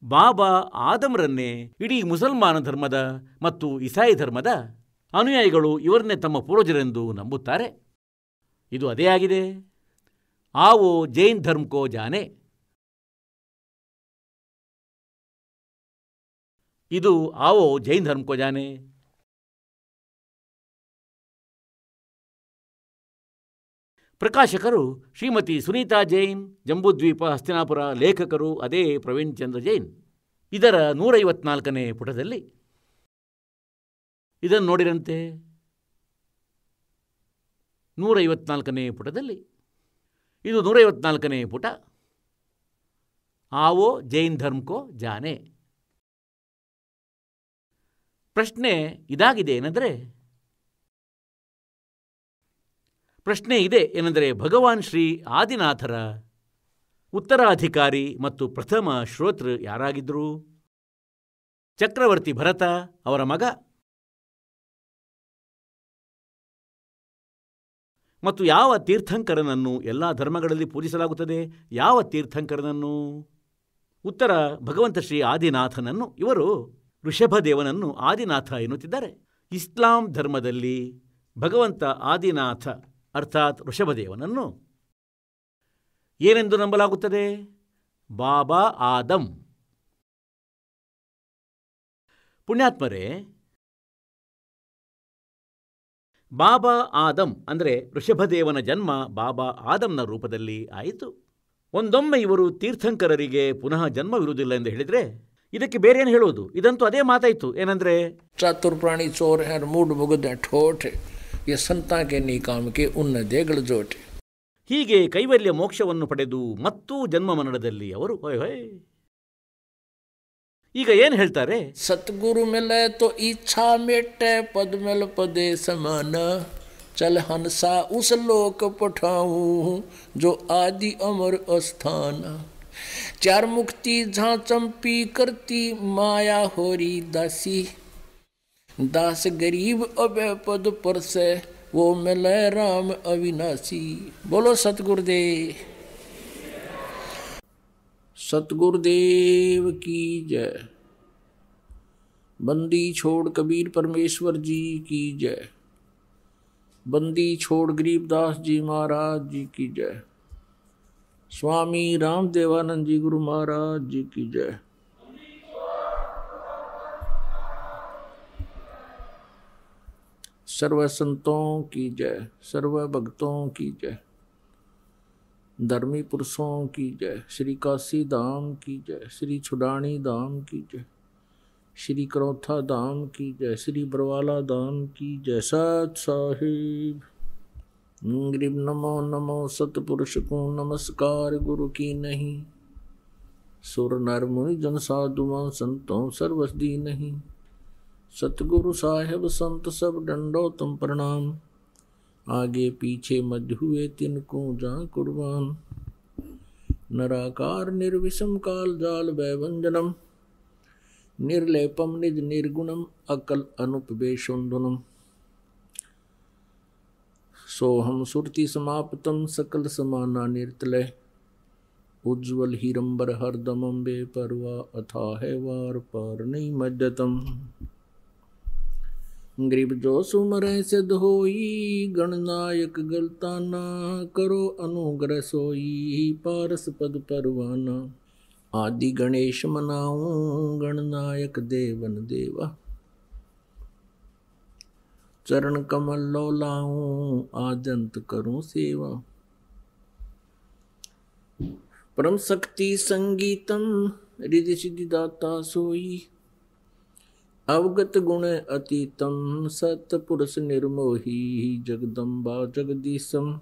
ಬಾಬಾ ಆದಮ್ರನ್ನೇ ಇಡೀ ಮುಸಲ್ಮಾನ ಧರ್ಮದ ಮತ್ತು ಇಸಾಯಿ ಧರ್ಮದ ಅನುಯಾಯಿಗಳು ಇವರನ್ನೇ ತಮ್ಮ ಪೂರ್ವಜರೆಂದು ನಂಬುತ್ತಾರೆ. ಇದು ಅದೇ ಆಗಿದೆ. ಆವೋ ಜೈನ್ ಧರ್ಮ ಕೋ ಜಾನೆ. ಇದು ಆವೋ ಜೈನ್ ಧರ್ಮ ಕೋ ಜಾನೆ. ಪ್ರಕಾಶಕರು ಶ್ರೀಮತಿ ಸುನೀತಾ ಜೈನ್, ಜಂಬೂದ್ವೀಪ, ಹಸ್ತಿನಾಪುರ. ಲೇಖಕರು ಅದೇ ಪ್ರವೀಣ್ ಚಂದ್ರ ಜೈನ್. ಇದರ 154ನೇ ಪುಟದಲ್ಲಿ ಇದನ್ನು ನೋಡಿರಂತೆ. 154ನೇ ಪುಟದಲ್ಲಿ ಇದು 154ನೇ ಪುಟ. ಆವೋ ಜೈನ್ ಧರ್ಮ ಕೋ ಜಾನೆ. ಪ್ರಶ್ನೆ ಇದಾಗಿದೆ ಏನೆಂದರೆ ಭಗವಾನ್ ಶ್ರೀ ಆದಿನಾಥರ ಉತ್ತರಾಧಿಕಾರಿ ಮತ್ತು ಪ್ರಥಮ ಶ್ರೋತೃ ಯಾರಾಗಿದ್ದರು? ಚಕ್ರವರ್ತಿ ಭರತ ಅವರ ಮಗ. ಮತ್ತು ಯಾವ ತೀರ್ಥಂಕರನನ್ನು ಎಲ್ಲ ಧರ್ಮಗಳಲ್ಲಿ ಪೂಜಿಸಲಾಗುತ್ತದೆ? ಯಾವ ತೀರ್ಥಂಕರನನ್ನು? ಉತ್ತರ, ಭಗವಂತ ಶ್ರೀ ಆದಿನಾಥನನ್ನು. ಇವರು ಋಷಭದೇವನನ್ನು ಆದಿನಾಥ ಎನ್ನುತ್ತಿದ್ದಾರೆ. ಇಸ್ಲಾಂ ಧರ್ಮದಲ್ಲಿ ಭಗವಂತ ಆದಿನಾಥ ಅರ್ಥಾತ್ ಋಷಭದೇವನನ್ನು ಏನೆಂದು ನಂಬಲಾಗುತ್ತದೆ? ಬಾಬಾ ಆದಂ. ಪುಣ್ಯಾತ್ಮರೇ, ಬಾಬಾ ಆದಂ ಅಂದರೆ ಋಷಭದೇವನ ಜನ್ಮ ಬಾಬಾ ಆದಂನ ರೂಪದಲ್ಲಿ ಆಯಿತು. ಒಂದೊಮ್ಮೆ ಇವರು ತೀರ್ಥಂಕರರಿಗೆ ಪುನಃ ಜನ್ಮವಿರುವುದಿಲ್ಲ ಎಂದು ಹೇಳಿದರೆ ಇದಕ್ಕೆ ಬೇರೇನು ಹೇಳುವುದು? ಇದಂತೂ ಅದೇ ಮಾತಾಯಿತು. ಏನಂದರೆ ಚಾತುರ್ ಪ್ರಾಣಿ ಚೋರ್ है मूड मुगद है ठोठ है ये संता के निकाम के उन्न देगल जोट. ಹೀಗೆ ಕೈವಲ್ಯ ಮೋಕ್ಷವನ್ನು ಪಡೆದು ಮತ್ತೂ ಜನ್ಮ ಮರಣದಲ್ಲಿ ಅವರು ಈಗ ಏನು ಹೇಳ್ತಾರೆ? सतगुरु मिले तो इच्छा मेटे पद मिल पदे समान चल हंसा उस लोक पठाऊं जो आदि अमर अस्थान. चार मुक्ति जहाँ चंपी करती माया होरी दासी दास गरीब अभय पद पर से वो मिले राम अविनाशी. बोलो सतगुरुदेव. सतगुरुदेव की जय. बंदी छोड़ कबीर परमेश्वर जी की जय. बंदी छोड़ गरीबदास जी महाराज जी की जय. स्वामी रामदेवानंद जी गुरु महाराज जी की जय. सर्व संतों की जय. सर्व भक्तों की जय. धर्मी पुरुषों की जय. श्री काशी धाम की जय. श्री छुडानी धाम की जय. श्री करौथा धाम की जय. श्री बरवाला धाम की जय. सत साहिब ग्रीब नमो नमो सतपुरुष को नमस्कार गुरु की नहीं. सुर नर मुनि जन साधुओं संतों सर्वस दी नहीं. सतगुरु साहेब संत सब डंडो तुम प्रणाम. आगे पीछे मध्य हुए तिनको जा कुर्बान. नराकार निर्विषम काल जाल वैवंजनम निर्लेपम निज निर्गुणम अकल अनुपवेशुंधुनम. सोहम सुरति समाप्तम सकल समाना निर्तलय. उज्ज्वल हीरंबर हरदमं बेपरवा अथा है वार पार नहीं मज्जतम. गरीब जो सुमर सिद्ध होई गणनायक गलताना. करो अनुग्रह सोई पारस पद परवाना. आदि गणेश मनाऊं गणनायक देवन देवा. चरण कमल लो लाऊं आद्यंत करूं सेवा. परम शक्ति संगीतम रिधि सिद्धि दाता सोई. अवगत गुण अतीतम सत पुरुष निर्मोही. जगदम्बा जगदीशम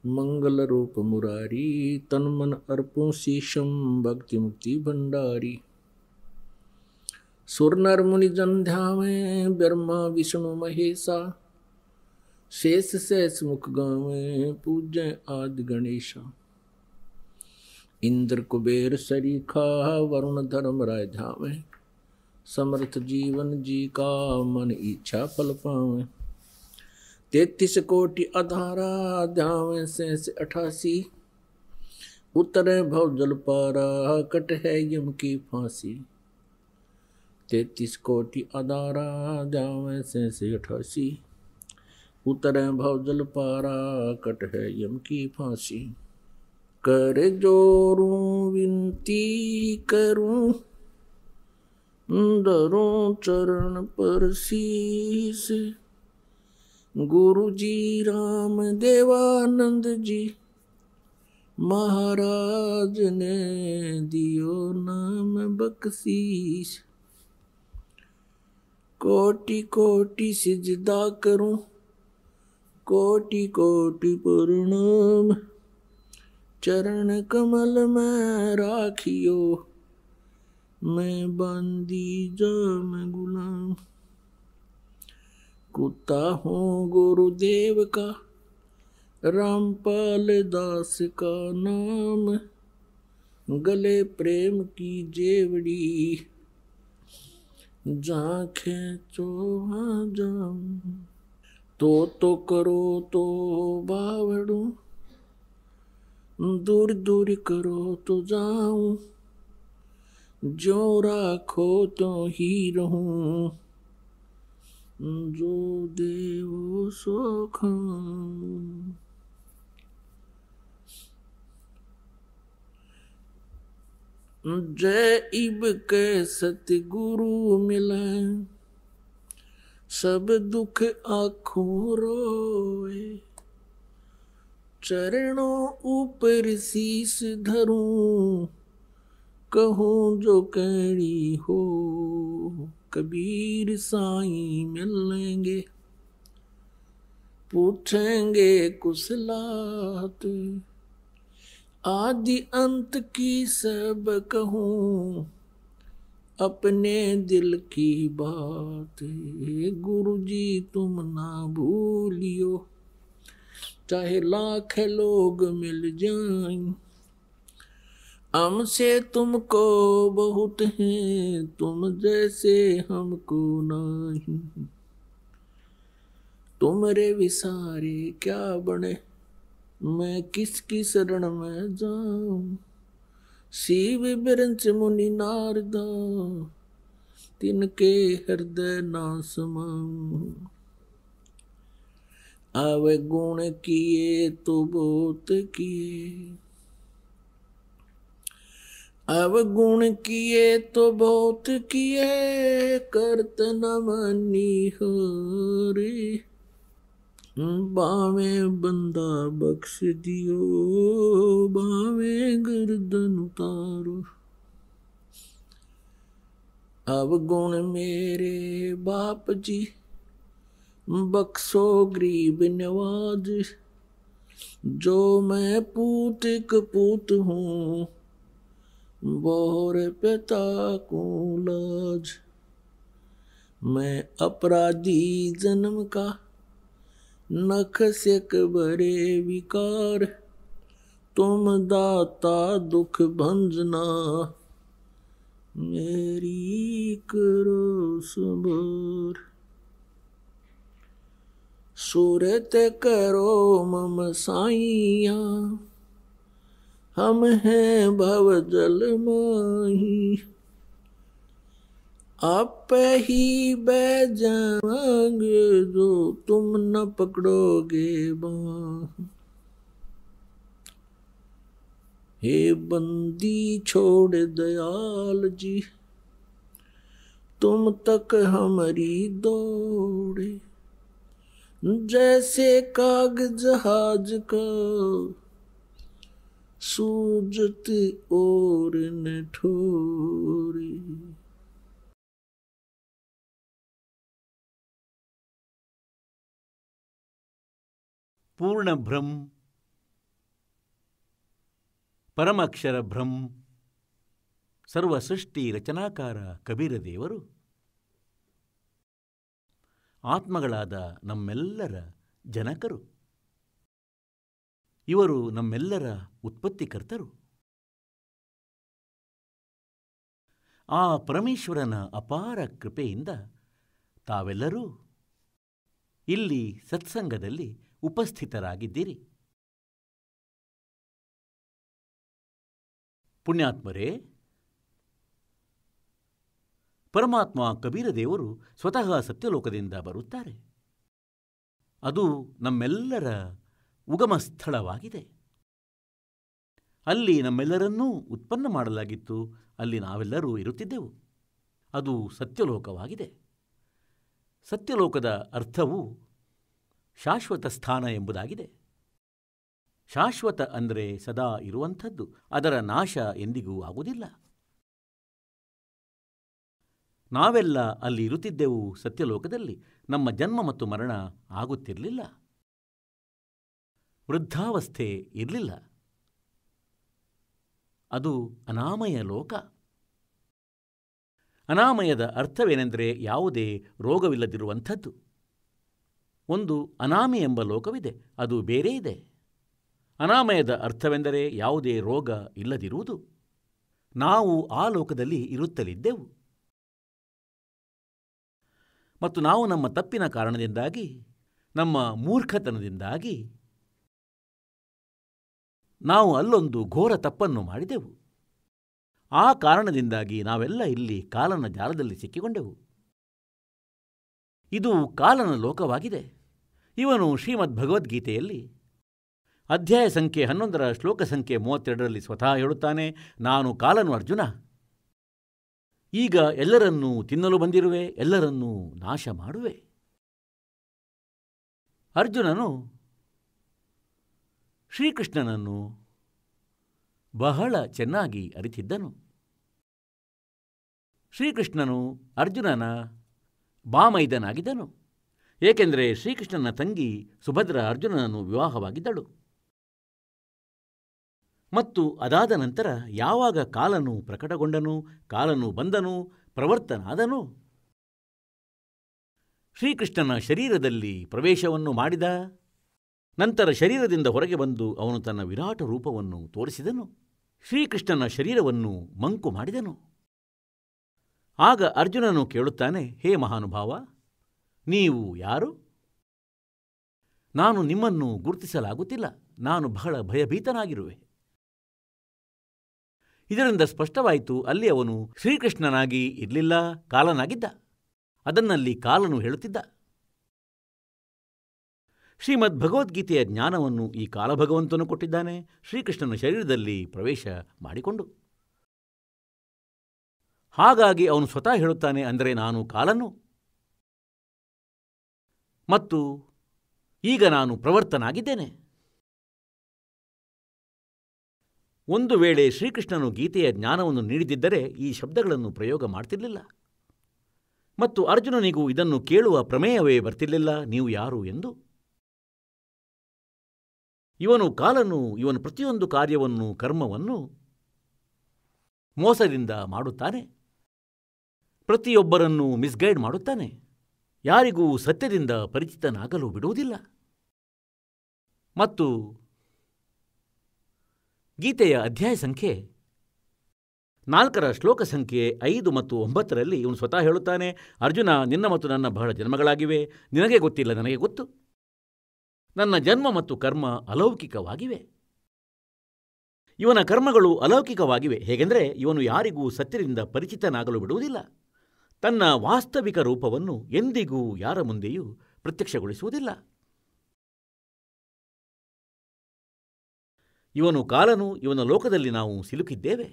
मंगल रूप मुरारी. तन मन अर्पुं शीशम भक्ति मुक्ति भंडारी. सुर नर मुनि जन ध्यावे ब्रह्मा विष्णु महेशा. शेष शेष मुख गावे पूज्य आदि गणेशा. इंद्र कुबेर सरीखा वरुण धर्म राय ध्यावे. समर्थ जीवन जी का मन इच्छा फल पावे. 33 कोटि अधारा ध्यावे शेष 88. उतरे भव जल पारा कट है यम की फांसी. 33 कोटि अधारा ध्यावे शेष 88. उतरे भव जल पारा कट है यम की फांसी. कर जोरूं विनती करूं धरूं चरण पर शीस. गुरु जी राम देवानंद जी महाराज ने दियो नाम बख्शीश. कोटि कोटि सिजदा करूं कोटि कोटि प्रणाम. चरण कमल में राखियो मैं बंदी जाम गुलाम। कुत्ता हूँ गुरुदेव का, रामपाल दास का नाम। गले प्रेम की जेवड़ी, जहाँ खेचो वहाँ जाऊं। तो करो तो बावड़ू, दूर दूर करो तो जाऊं। जो राखो तो ही रहूं, जो देवो सो खाऊं। जय इब के सतगुरु मिले, सब दुख आँखों रोए। चरणों ऊपर शीस धरूं, कहूँ जो कहनी हो। कबीर साईं मिलेंगे, पूछेंगे कुशलात। आदि अंत की सब कहूँ, अपने दिल की बात। गुरु जी तुम ना भूलियो, चाहे लाख लोग मिल जाएं। हमसे तुमको बहुत हैं, तुम जैसे हमको नहीं। तुमरे विसारे क्या बने, मैं किसकी शरण में जाऊं। शिव बिरंच मुनि नारदा, तिनके हृदय ना समाऊं। आवे गुण किए तो बहुत किए, अवगुण किए तो बहुत किए। करत न मनी हरि, बावे बंदा बख्श दियो। बावे गर्दन उतारो, अवगुण मेरे बाप जी, बख्शो गरीब नवाज। जो मैं पूत कपूत हूँ, बोर पिता को लाज। मैं अपराधी जन्म का, नख से बरे विकार। तुम दाता दुख भंजना, मेरी करो संभार। सूरत करो मम साइया, हम हैं भव जल माही। आप ही बह जाएंगे, जो तुम न पकड़ोगे बाँह। हे बंदी छोड़ दयाल जी, तुम तक हमारी दौड़े। जैसे कागज जहाज का, सूजत और न ठोरे। पूर्ण ब्रह्म, ಪರಮಾಕ್ಷರ ಬ್ರಹ್ಮ, ಸರ್ವ ಸೃಷ್ಟಿ ರಚನಾಕಾರ ಕಬೀರ ದೇವರು ಆತ್ಮಗಳಾದ ನಮ್ಮೆಲ್ಲರ ಜನಕರು. ಇವರು ನಮ್ಮೆಲ್ಲರ ಉತ್ಪತ್ತಿಕರ್ತರು. ಆ ಪರಮೇಶ್ವರನ ಅಪಾರ ಕೃಪೆಯಿಂದ ತಾವೆಲ್ಲರೂ ಇಲ್ಲಿ ಸತ್ಸಂಗದಲ್ಲಿ ಉಪಸ್ಥಿತರಾಗಿದ್ದೀರಿ. ಪುಣ್ಯಾತ್ಮರೇ, ಪರಮಾತ್ಮ ಕಬೀರ ದೇವರು ಸ್ವತಃ ಸತ್ಯಲೋಕದಿಂದ ಬರುತ್ತಾರೆ. ಅದು ನಮ್ಮೆಲ್ಲರ ಉಗಮ ಸ್ಥಳವಾಗಿದೆ. ಅಲ್ಲಿ ನಮ್ಮೆಲ್ಲರನ್ನೂ ಉತ್ಪನ್ನ ಮಾಡಲಾಗಿತ್ತು. ಅಲ್ಲಿ ನಾವೆಲ್ಲರೂ ಇರುತ್ತಿದ್ದೆವು. ಅದು ಸತ್ಯಲೋಕವಾಗಿದೆ. ಸತ್ಯಲೋಕದ ಅರ್ಥವು ಶಾಶ್ವತ ಸ್ಥಾನ ಎಂಬುದಾಗಿದೆ. ಶಾಶ್ವತ ಅಂದರೆ ಸದಾ ಇರುವಂಥದ್ದು, ಅದರ ನಾಶ ಎಂದಿಗೂ ಆಗುವುದಿಲ್ಲ. ನಾವೆಲ್ಲ ಅಲ್ಲಿ ಇರುತ್ತಿದ್ದೆವು. ಸತ್ಯಲೋಕದಲ್ಲಿ ನಮ್ಮ ಜನ್ಮ ಮತ್ತು ಮರಣ ಆಗುತ್ತಿರಲಿಲ್ಲ. ವೃದ್ಧಾವಸ್ಥೆ ಇರಲಿಲ್ಲ. ಅದು ಅನಾಮಯ ಲೋಕ. ಅನಾಮಯದ ಅರ್ಥವೇನೆಂದರೆ ಯಾವುದೇ ರೋಗವಿಲ್ಲದಿರುವಂಥದ್ದು. ಒಂದು ಅನಾಮಿ ಎಂಬ ಲೋಕವಿದೆ, ಅದು ಬೇರೆ ಇದೆ. ಅನಾಮಯದ ಅರ್ಥವೆಂದರೆ ಯಾವುದೇ ರೋಗ ಇಲ್ಲದಿರುವುದು. ನಾವು ಆ ಲೋಕದಲ್ಲಿ ಇರುತ್ತಲಿದ್ದೆವು. ಮತ್ತು ನಾವು ನಮ್ಮ ತಪ್ಪಿನ ಕಾರಣದಿಂದಾಗಿ, ನಮ್ಮ ಮೂರ್ಖತನದಿಂದಾಗಿ ನಾವು ಅಲ್ಲೊಂದು ಘೋರ ತಪ್ಪನ್ನು ಮಾಡಿದೆವು. ಆ ಕಾರಣದಿಂದಾಗಿ ನಾವೆಲ್ಲ ಇಲ್ಲಿ ಕಾಲನ ಜಾಲದಲ್ಲಿ ಸಿಕ್ಕಿಕೊಂಡೆವು. ಇದು ಕಾಲನ ಲೋಕವಾಗಿದೆ. ಇವನು ಶ್ರೀಮದ್ ಭಗವದ್ಗೀತೆಯಲ್ಲಿ ಅಧ್ಯಾಯ ಸಂಖ್ಯೆ 11 ಶ್ಲೋಕ ಸಂಖ್ಯೆ 32ರಲ್ಲಿ ಸ್ವತಃ ಹೇಳುತ್ತಾನೆ, ನಾನು ಕಾಲನು ಅರ್ಜುನ, ಈಗ ಎಲ್ಲರನ್ನೂ ತಿನ್ನಲು ಬಂದಿರುವೆ, ಎಲ್ಲರನ್ನೂ ನಾಶ ಮಾಡುವೆ. ಅರ್ಜುನನು ಶ್ರೀಕೃಷ್ಣನನ್ನು ಬಹಳ ಚೆನ್ನಾಗಿ ಅರಿತಿದ್ದನು. ಶ್ರೀಕೃಷ್ಣನು ಅರ್ಜುನನ ಬಾಮೈದನಾಗಿದ್ದನು. ಏಕೆಂದರೆ ಶ್ರೀಕೃಷ್ಣನ ತಂಗಿ ಸುಭದ್ರ ಅರ್ಜುನನನ್ನು ವಿವಾಹವಾಗಿದ್ದಳು. ಮತ್ತು ಅದಾದ ನಂತರ ಯಾವಾಗ ಕಾಲನು ಪ್ರಕಟಗೊಂಡನು, ಕಾಲನು ಬಂದನು, ಪ್ರವರ್ತನಾದನು, ಶ್ರೀಕೃಷ್ಣನ ಶರೀರದಲ್ಲಿ ಪ್ರವೇಶವನ್ನು ಮಾಡಿದ. ನಂತರ ಶರೀರದಿಂದ ಹೊರಗೆ ಬಂದು ಅವನು ತನ್ನ ವಿರಾಟ ರೂಪವನ್ನು ತೋರಿಸಿದನು. ಶ್ರೀಕೃಷ್ಣನ ಶರೀರವನ್ನು ಮಂಕು ಮಾಡಿದನು. ಆಗ ಅರ್ಜುನನು ಕೇಳುತ್ತಾನೆ, ಹೇ ಮಹಾನುಭಾವ, ನೀವು ಯಾರು? ನಾನು ನಿಮ್ಮನ್ನು ಗುರುತಿಸಲಾಗುತ್ತಿಲ್ಲ, ನಾನು ಬಹಳ ಭಯಭೀತನಾಗಿರುವೆ. ಇದರಿಂದ ಸ್ಪಷ್ಟವಾಯಿತು, ಅಲ್ಲಿ ಅವನು ಶ್ರೀಕೃಷ್ಣನಾಗಿ ಇರಲಿಲ್ಲ, ಕಾಲನಾಗಿದ್ದ. ಅದನ್ನಲ್ಲಿ ಕಾಲನು ಹೇಳುತ್ತಿದ್ದ. ಶ್ರೀಮದ್ ಭಗವದ್ಗೀತೆಯ ಜ್ಞಾನವನ್ನು ಈ ಕಾಲಭಗವಂತನು ಕೊಟ್ಟಿದ್ದಾನೆ, ಶ್ರೀಕೃಷ್ಣನ ಶರೀರದಲ್ಲಿ ಪ್ರವೇಶ ಮಾಡಿಕೊಂಡು. ಹಾಗಾಗಿ ಅವನು ಸ್ವತಃ ಹೇಳುತ್ತಾನೆ, ಅಂದರೆ ನಾನು ಕಾಲನು ಮತ್ತು ಈಗ ನಾನು ಪ್ರವರ್ತನಾಗಿದ್ದೇನೆ. ಒಂದು ವೇಳೆ ಶ್ರೀಕೃಷ್ಣನು ಗೀತೆಯ ಜ್ಞಾನವನ್ನು ನೀಡಿದ್ದರೆ ಈ ಶಬ್ದಗಳನ್ನು ಪ್ರಯೋಗ ಮಾಡ್ತಿರಲಿಲ್ಲ ಮತ್ತು ಅರ್ಜುನನಿಗೂ ಇದನ್ನು ಕೇಳುವ ಪ್ರಮೇಯವೇ ಬರ್ತಿರಲಿಲ್ಲ, ನೀವು ಯಾರು ಎಂದು. ಇವನು ಕಾಲನು, ಇವನು ಪ್ರತಿಯೊಂದು ಕಾರ್ಯವನ್ನು, ಕರ್ಮವನ್ನು ಮೋಸದಿಂದ ಮಾಡುತ್ತಾನೆ, ಪ್ರತಿಯೊಬ್ಬರನ್ನು ಮಿಸ್ಗೈಡ್ ಮಾಡುತ್ತಾನೆ, ಯಾರಿಗೂ ಸತ್ಯದಿಂದ ಪರಿಚಿತನಾಗಲು ಬಿಡುವುದಿಲ್ಲ. ಮತ್ತು ಗೀತೆಯ ಅಧ್ಯಾಯ ಸಂಖ್ಯೆ 4 ಶ್ಲೋಕ ಸಂಖ್ಯೆ 5 ಮತ್ತು 9ರಲ್ಲಿ ಇವನು ಸ್ವತಃ ಹೇಳುತ್ತಾನೆ, ಅರ್ಜುನ, ನಿನ್ನ ಮತ್ತು ನನ್ನ ಬಹಳ ಜನ್ಮಗಳಾಗಿವೆ, ನಿನಗೆ ಗೊತ್ತಿಲ್ಲ, ನನಗೆ ಗೊತ್ತು. ನನ್ನ ಜನ್ಮ ಮತ್ತು ಕರ್ಮ ಅಲೌಕಿಕವಾಗಿವೆ. ಇವನ ಕರ್ಮಗಳು ಅಲೌಕಿಕವಾಗಿವೆ. ಹೇಗೆಂದರೆ ಇವನು ಯಾರಿಗೂ ಸತ್ಯದಿಂದ ಪರಿಚಿತನಾಗಲು ಬಿಡುವುದಿಲ್ಲ. ತನ್ನ ವಾಸ್ತವಿಕ ರೂಪವನ್ನು ಎಂದಿಗೂ ಯಾರ ಮುಂದೆಯೂ ಪ್ರತ್ಯಕ್ಷಗೊಳಿಸುವುದಿಲ್ಲ. ಇವನು ಕಾಲನು, ಇವನ ಲೋಕದಲ್ಲಿ ನಾವು ಸಿಲುಕಿದ್ದೇವೆ.